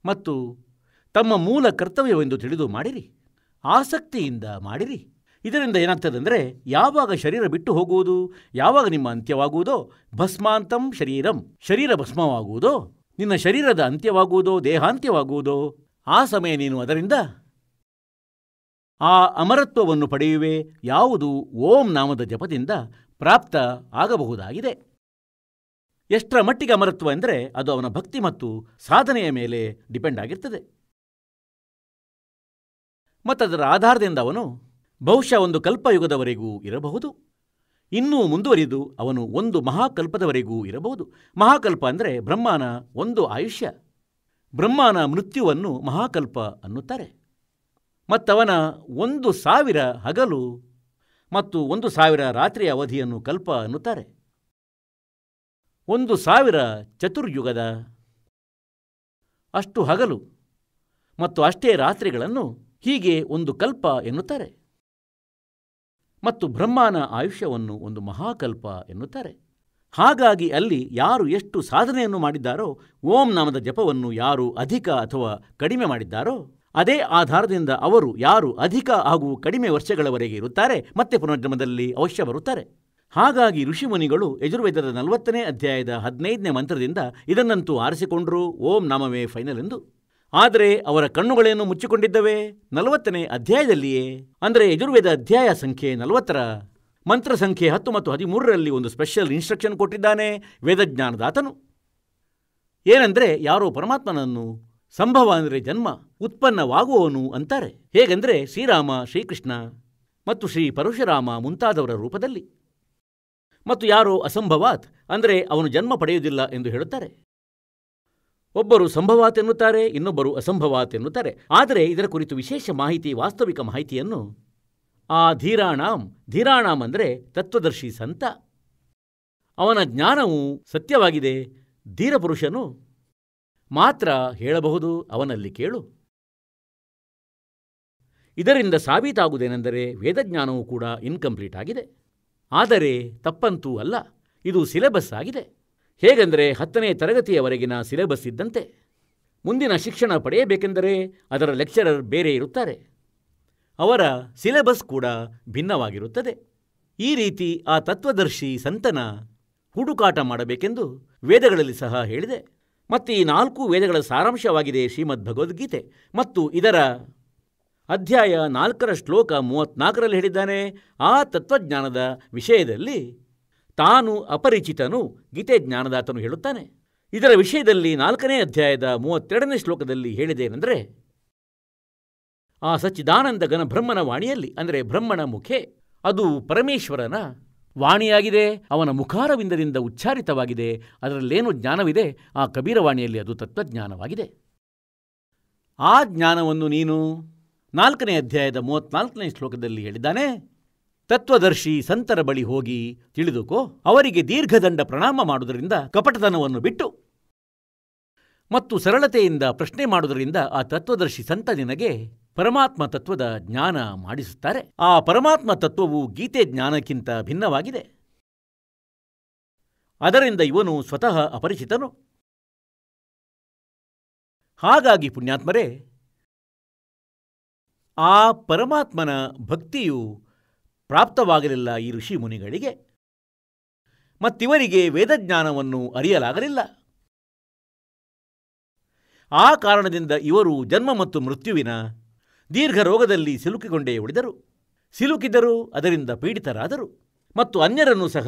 ಮತ್ತು ತಮ್ಮ ಮೂಲ ಕರ್ತವ್ಯವೆಂದು ತಿಳಿದು ಮಾಡಿರಿ, ಆಸಕ್ತಿಯಿಂದ ಮಾಡಿರಿ. ಇದರಿಂದ ಏನಾಗ್ತದಂದರೆ, ಯಾವಾಗ ಶರೀರ ಬಿಟ್ಟು ಹೋಗುವುದು, ಯಾವಾಗ ನಿಮ್ಮ ಅಂತ್ಯವಾಗುವುದೋ, ಭಸ್ಮಾಂತಂ ಶರೀರಂ, ಶರೀರ ಭಸ್ಮವಾಗುವುದೋ, ನಿನ್ನ ಶರೀರದ ಅಂತ್ಯವಾಗುವುದೋ, ದೇಹಾಂತ್ಯವಾಗುವುದೋ, ಆ ಸಮಯ ನೀನು ಅದರಿಂದ ಆ ಅಮರತ್ವವನ್ನು ಪಡೆಯುವೆ. ಯಾವುದು ಓಂ ನಾಮದ ಜಪದಿಂದ ಪ್ರಾಪ್ತ ಆಗಬಹುದಾಗಿದೆ. ಎಷ್ಟರ ಮಟ್ಟಿಗೆ ಅಮರತ್ವ ಎಂದರೆ ಅದು ಅವನ ಭಕ್ತಿ ಮತ್ತು ಸಾಧನೆಯ ಮೇಲೆ ಡಿಪೆಂಡ್ ಆಗಿರ್ತದೆ. ಮತ್ತದರ ಆಧಾರದಿಂದ ಅವನು ಬಹುಶಃ ಒಂದು ಕಲ್ಪಯುಗದವರೆಗೂ ಇರಬಹುದು, ಇನ್ನೂ ಮುಂದುವರಿದು ಅವನು ಒಂದು ಮಹಾಕಲ್ಪದವರೆಗೂ ಇರಬಹುದು. ಮಹಾಕಲ್ಪ ಅಂದರೆ ಬ್ರಹ್ಮನ ಒಂದು ಆಯುಷ್ಯ. ಬ್ರಹ್ಮನ ಮೃತ್ಯುವನ್ನು ಮಹಾಕಲ್ಪ ಅನ್ನುತ್ತಾರೆ. ಮತ್ತವನ 1,000 ಹಗಲು ಮತ್ತು 1,000 ರಾತ್ರಿಯ ಅವಧಿಯನ್ನು ಕಲ್ಪ ಅನ್ನುತ್ತಾರೆ. 1,000 ಚತುರ್ಯುಗದ ಅಷ್ಟು ಹಗಲು ಮತ್ತು ಅಷ್ಟೇ ರಾತ್ರಿಗಳನ್ನು ಹೀಗೆ ಒಂದು ಕಲ್ಪ ಎನ್ನುತ್ತಾರೆ. ಮತ್ತು ಬ್ರಹ್ಮನ ಆಯುಷ್ಯವನ್ನು ಒಂದು ಮಹಾಕಲ್ಪ ಎನ್ನುತ್ತಾರೆ. ಹಾಗಾಗಿ ಅಲ್ಲಿ ಯಾರು ಎಷ್ಟು ಸಾಧನೆಯನ್ನು ಮಾಡಿದ್ದಾರೋ, ಓಂ ನಾಮದ ಜಪವನ್ನು ಯಾರು ಅಧಿಕ ಅಥವಾ ಕಡಿಮೆ ಮಾಡಿದ್ದಾರೋ, ಅದೇ ಆಧಾರದಿಂದ ಅವರು ಯಾರು ಅಧಿಕ ಹಾಗೂ ಕಡಿಮೆ ವರ್ಷಗಳವರೆಗೆ ಇರುತ್ತಾರೆ ಮತ್ತೆ ಪುನರ್ಜನ್ಮದಲ್ಲಿ ಅವಶ್ಯ ಬರುತ್ತಾರೆ. ಹಾಗಾಗಿ ಋಷಿಮುನಿಗಳು ಯಜುರ್ವೇದದ 40ನೇ ಅಧ್ಯಾಯದ 15ನೇ ಮಂತ್ರದಿಂದ ಇದನ್ನಂತೂ ಆರಿಸಿಕೊಂಡರು, ಓಂ ನಾಮವೇ ಫೈನಲ್ ಎಂದು. ಆದರೆ ಅವರ ಕಣ್ಣುಗಳೇನು ಮುಚ್ಚಿಕೊಂಡಿದ್ದವೆ? 40ನೇ ಅಧ್ಯಾಯದಲ್ಲಿಯೇ, ಅಂದರೆ ಯಜುರ್ವೇದ ಅಧ್ಯಾಯ ಸಂಖ್ಯೆ 40ರ ಮಂತ್ರ ಸಂಖ್ಯೆ 10 ಮತ್ತು 13ರಲ್ಲಿ ಒಂದು ಸ್ಪೆಷಲ್ ಇನ್ಸ್ಟ್ರಕ್ಷನ್ ಕೊಟ್ಟಿದ್ದಾನೆ ವೇದಜ್ಞಾನದಾತನು. ಏನೆಂದರೆ, ಯಾರೋ ಪರಮಾತ್ಮನನ್ನು ಸಂಭವ ಅಂದರೆ ಜನ್ಮ, ಉತ್ಪನ್ನವಾಗುವವನು ಅಂತಾರೆ. ಹೇಗೆಂದರೆ ಶ್ರೀರಾಮ, ಶ್ರೀಕೃಷ್ಣ ಮತ್ತು ಶ್ರೀ ಪರಶುರಾಮ ಮುಂತಾದವರ ರೂಪದಲ್ಲಿ. ಮತ್ತು ಯಾರೋ ಅಸಂಭವಾತ್ ಅಂದರೆ ಅವನು ಜನ್ಮ ಪಡೆಯುವುದಿಲ್ಲ ಎಂದು ಹೇಳುತ್ತಾರೆ. ಒಬ್ಬರು ಸಂಭವಾತ್ ಎನ್ನುತ್ತಾರೆ, ಇನ್ನೊಬ್ಬರು ಅಸಂಭವಾತ್ ಎನ್ನುತ್ತಾರೆ. ಆದರೆ ಇದರ ಕುರಿತು ವಿಶೇಷ ಮಾಹಿತಿ, ವಾಸ್ತವಿಕ ಮಾಹಿತಿಯನ್ನು ಆ ಧೀರಾಣಾಂ ಅಂದರೆ ತತ್ವದರ್ಶಿ ಸಂತ, ಅವನ ಜ್ಞಾನವು ಸತ್ಯವಾಗಿದೆ, ಧೀರಪುರುಷನು ಮಾತ್ರ ಹೇಳಬಹುದು, ಅವನಲ್ಲಿ ಕೇಳು. ಇದರಿಂದ ಸಾಬೀತಾಗುವುದೇನೆಂದರೆ ವೇದಜ್ಞಾನವೂ ಕೂಡ ಇನ್ಕಂಪ್ಲೀಟ್ ಆಗಿದೆ. ಆದರೆ ತಪ್ಪಂತೂ ಅಲ್ಲ, ಇದು ಸಿಲೆಬಸ್ ಆಗಿದೆ. ಹೇಗೆಂದರೆ 10ನೇ ತರಗತಿಯವರೆಗಿನ ಸಿಲೆಬಸ್ ಇದ್ದಂತೆ. ಮುಂದಿನ ಶಿಕ್ಷಣ ಪಡೆಯಬೇಕೆಂದರೆ ಅದರ ಲೆಕ್ಚರರ್ ಬೇರೆ ಇರುತ್ತಾರೆ, ಅವರ ಸಿಲೆಬಸ್ ಕೂಡ ಭಿನ್ನವಾಗಿರುತ್ತದೆ. ಈ ರೀತಿ ಆ ತತ್ವದರ್ಶಿ ಸಂತನ ಹುಡುಕಾಟ ಮಾಡಬೇಕೆಂದು ವೇದಗಳಲ್ಲಿ ಸಹ ಹೇಳಿದೆ. ಮತ್ತು ಈ 4 ವೇದಗಳ ಸಾರಾಂಶವಾಗಿದೆ ಶ್ರೀಮದ್ ಭಗವದ್ಗೀತೆ. ಮತ್ತು ಇದರ ಅಧ್ಯಾಯ 4ರ ಶ್ಲೋಕ 34ರಲ್ಲಿ ಹೇಳಿದ್ದಾನೆ, ಆ ತತ್ವಜ್ಞಾನದ ವಿಷಯದಲ್ಲಿ ತಾನು ಅಪರಿಚಿತನು ಗೀತೆ ಜ್ಞಾನದಾತನು ಹೇಳುತ್ತಾನೆ. ಇದರ ವಿಷಯದಲ್ಲಿ 4ನೇ ಅಧ್ಯಾಯದ 32ನೇ ಶ್ಲೋಕದಲ್ಲಿ ಹೇಳಿದೇನೆಂದರೆ, ಆ ಸಚ್ಚಿದಾನಂದ ಘನ ಬ್ರಹ್ಮನ ವಾಣಿಯಲ್ಲಿ, ಅಂದರೆ ಬ್ರಹ್ಮನ ಮುಖೆ, ಅದು ಪರಮೇಶ್ವರನ ವಾಣಿಯಾಗಿದೆ, ಅವನ ಮುಖಾರವಿಂದದಿಂದ ಉಚ್ಚಾರಿತವಾಗಿದೆ. ಅದರಲ್ಲೇನು ಜ್ಞಾನವಿದೆ ಆ ಕಬೀರವಾಣಿಯಲ್ಲಿ, ಅದು ತತ್ವಜ್ಞಾನವಾಗಿದೆ. ಆ ಜ್ಞಾನವನ್ನು ನೀನು 4ನೇ ಅಧ್ಯಾಯದ 34ನೇ ಶ್ಲೋಕದಲ್ಲಿ ಹೇಳಿದ್ದಾನೆ, ತತ್ವದರ್ಶಿ ಸಂತರ ಬಳಿ ಹೋಗಿ ತಿಳಿದುಕೋ, ಅವರಿಗೆ ದೀರ್ಘದಂಡ ಪ್ರಣಾಮ ಮಾಡುವುದರಿಂದ, ಕಪಟತನವನ್ನು ಬಿಟ್ಟು ಮತ್ತು ಸರಳತೆಯಿಂದ ಪ್ರಶ್ನೆ ಮಾಡುವುದರಿಂದ ಆ ತತ್ವದರ್ಶಿ ಸಂತ ನಿನಗೆ ಪರಮಾತ್ಮ ತತ್ವದ ಜ್ಞಾನ ಮಾಡಿಸುತ್ತಾರೆ. ಆ ಪರಮಾತ್ಮ ತತ್ವವು ಗೀತೆ ಜ್ಞಾನಕ್ಕಿಂತ ಭಿನ್ನವಾಗಿದೆ. ಅದರಿಂದ ಇವನು ಸ್ವತಃ ಅಪರಿಚಿತನು. ಹಾಗಾಗಿ ಪುಣ್ಯಾತ್ಮರೇ, ಆ ಪರಮಾತ್ಮನ ಭಕ್ತಿಯು ಪ್ರಾಪ್ತವಾಗಲಿಲ್ಲ ಈ ಋಷಿ ಮುನಿಗಳಿಗೆ, ಮತ್ತಿವರಿಗೆ ವೇದಜ್ಞಾನವನ್ನು ಅರಿಯಲಾಗಲಿಲ್ಲ. ಆ ಕಾರಣದಿಂದ ಇವರು ಜನ್ಮ ಮತ್ತು ಮೃತ್ಯುವಿನ ದೀರ್ಘ ರೋಗದಲ್ಲಿ ಸಿಲುಕಿಕೊಂಡೇ ಉಳಿದರು. ಸಿಲುಕಿದರು, ಅದರಿಂದ ಪೀಡಿತರಾದರು. ಮತ್ತು ಅನ್ಯರನ್ನು ಸಹ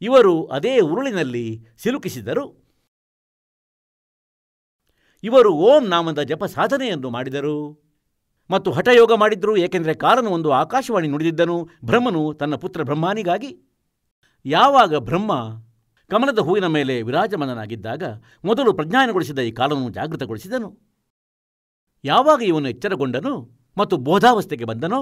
ಇವರು ಅದೇ ಉರುಳಿನಲ್ಲಿ ಸಿಲುಕಿಸಿದರು. ಇವರು ಓಂ ನಾಮದ ಜಪ ಸಾಧನೆಯನ್ನು ಮಾಡಿದರು ಮತ್ತು ಹಠಯೋಗ ಮಾಡಿದ್ರು. ಏಕೆಂದರೆ ಕಾಲನು ಒಂದು ಆಕಾಶವಾಣಿ ನುಡಿದಿದ್ದನು, ಬ್ರಹ್ಮನು ತನ್ನ ಪುತ್ರ ಬ್ರಹ್ಮಾನಿಗಾಗಿ. ಯಾವಾಗ ಬ್ರಹ್ಮ ಕಮಲದ ಹೂವಿನ ಮೇಲೆ ವಿರಾಜಮಾನನಾಗಿದ್ದಾಗ ಮೊದಲು ಪ್ರಜ್ಞಾನಗೊಳಿಸಿದ ಈ ಕಾಲವನ್ನು ಜಾಗೃತಗೊಳಿಸಿದನು. ಯಾವಾಗ ಇವನು ಎಚ್ಚರಗೊಂಡನು ಮತ್ತು ಬೋಧಾವಸ್ಥೆಗೆ ಬಂದನೋ,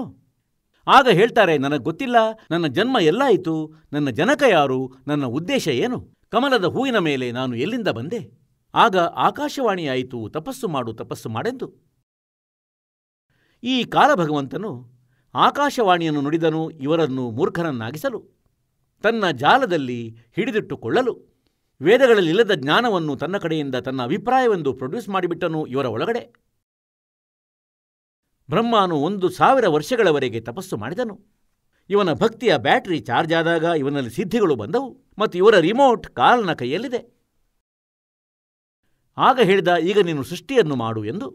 ಆಗ ಹೇಳ್ತಾರೆ, ನನಗೆ ಗೊತ್ತಿಲ್ಲ, ನನ್ನ ಜನ್ಮ ಎಲ್ಲಾಯಿತು, ನನ್ನ ಜನಕ ಯಾರು, ನನ್ನ ಉದ್ದೇಶ ಏನು, ಕಮಲದ ಹೂವಿನ ಮೇಲೆ ನಾನು ಎಲ್ಲಿಂದ ಬಂದೆ. ಆಗ ಆಕಾಶವಾಣಿಯಾಯಿತು, ತಪಸ್ಸು ಮಾಡು, ತಪಸ್ಸು ಮಾಡೆಂದು. ಈ ಕಾಲಭಗವಂತನು ಆಕಾಶವಾಣಿಯನ್ನು ನುಡಿದನು ಇವರನ್ನು ಮೂರ್ಖರನ್ನಾಗಿಸಲು, ತನ್ನ ಜಾಲದಲ್ಲಿ ಹಿಡಿದಿಟ್ಟುಕೊಳ್ಳಲು. ವೇದಗಳಲ್ಲಿಲ್ಲದ ಜ್ಞಾನವನ್ನು ತನ್ನ ಕಡೆಯಿಂದ ತನ್ನ ಅಭಿಪ್ರಾಯವೆಂದು ಪ್ರೊಡ್ಯೂಸ್ ಮಾಡಿಬಿಟ್ಟನು ಇವರ ಒಳಗಡೆ. ಬ್ರಹ್ಮನು 1000 ವರ್ಷಗಳವರೆಗೆ ತಪಸ್ಸು ಮಾಡಿದನು. ಇವನ ಭಕ್ತಿಯ ಬ್ಯಾಟರಿ ಚಾರ್ಜ್ ಆದಾಗ ಇವನಲ್ಲಿ ಸಿದ್ಧಿಗಳು ಬಂದವು ಮತ್ತು ಇವರ ರಿಮೋಟ್ ಕಾಲನ ಕೈಯಲ್ಲಿದೆ. ಆಗ ಹೇಳಿದ, ಈಗ ನೀನು ಸೃಷ್ಟಿಯನ್ನು ಮಾಡು ಎಂದು.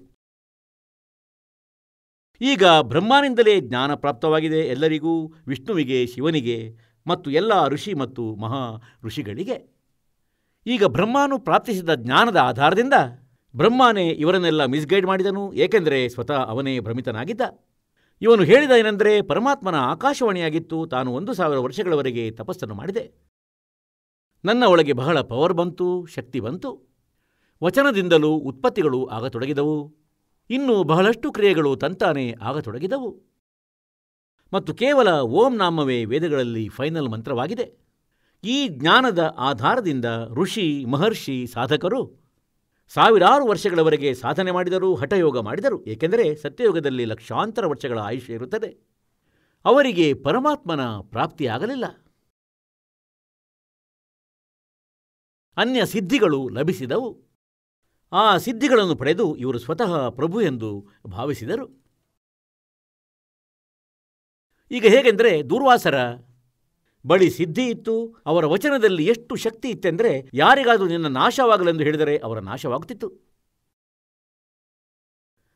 ಈಗ ಬ್ರಹ್ಮನಿಂದಲೇ ಜ್ಞಾನ ಪ್ರಾಪ್ತವಾಗಿದೆ ಎಲ್ಲರಿಗೂ, ವಿಷ್ಣುವಿಗೆ, ಶಿವನಿಗೆ ಮತ್ತು ಎಲ್ಲ ಋಷಿ ಮತ್ತು ಮಹಾ ಋಷಿಗಳಿಗೆ. ಈಗ ಬ್ರಹ್ಮನು ಪ್ರಾಪ್ತಿಸಿದ ಜ್ಞಾನದ ಆಧಾರದಿಂದ ಬ್ರಹ್ಮನೇ ಇವರನ್ನೆಲ್ಲ ಮಿಸ್ಗೈಡ್ ಮಾಡಿದನು. ಏಕೆಂದರೆ ಸ್ವತಃ ಅವನೇ ಭ್ರಮಿತನಾಗಿದ್ದ. ಇವನು ಹೇಳಿದ ಏನೆಂದರೆ, ಪರಮಾತ್ಮನ ಆಕಾಶವಾಣಿಯಾಗಿತ್ತು, ತಾನು 1000 ವರ್ಷಗಳವರೆಗೆ ತಪಸ್ಸನ್ನು ಮಾಡಿದೆ, ನನ್ನ ಒಳಗೆ ಬಹಳ ಪವರ್ ಬಂತು, ಶಕ್ತಿ ಬಂತು, ವಚನದಿಂದಲೂ ಉತ್ಪತ್ತಿಗಳು ಆಗತೊಡಗಿದವು, ಇನ್ನೂ ಬಹಳಷ್ಟು ಕ್ರಿಯೆಗಳು ತಂತಾನೇ ಆಗತೊಡಗಿದವು. ಮತ್ತು ಕೇವಲ ಓಂ ನಾಮವೇ ವೇದಗಳಲ್ಲಿ ಫೈನಲ್ ಮಂತ್ರವಾಗಿದೆ. ಈ ಜ್ಞಾನದ ಆಧಾರದಿಂದ ಋಷಿ, ಮಹರ್ಷಿ, ಸಾಧಕರು 1000 ವರ್ಷಗಳವರೆಗೆ ಸಾಧನೆ ಮಾಡಿದರು, ಹಠಯೋಗ ಮಾಡಿದರು. ಏಕೆಂದರೆ ಸತ್ಯಯುಗದಲ್ಲಿ ಲಕ್ಷಾಂತರ ವರ್ಷಗಳ ಆಯುಷ್ಯ ಇರುತ್ತದೆ. ಅವರಿಗೆ ಪರಮಾತ್ಮನ ಪ್ರಾಪ್ತಿಯಾಗಲಿಲ್ಲ. ಅನ್ಯ ಸಿದ್ಧಿಗಳು ಲಭಿಸಿದವು. ಆ ಸಿದ್ಧಿಗಳನ್ನು ಪಡೆದು ಇವರು ಸ್ವತಃ ಪ್ರಭು ಎಂದು ಭಾವಿಸಿದರು. ಈಗ ಹೇಗೆಂದರೆ, ದೂರ್ವಾಸರ ಬಳಿ ಸಿದ್ಧಿ ಇತ್ತು, ಅವರ ವಚನದಲ್ಲಿ ಎಷ್ಟು ಶಕ್ತಿ ಇತ್ತೆಂದರೆ, ಯಾರಿಗಾದರೂ ನಿನ್ನ ನಾಶವಾಗಲೆಂದು ಹೇಳಿದರೆ ಅವರ ನಾಶವಾಗುತ್ತಿತ್ತು.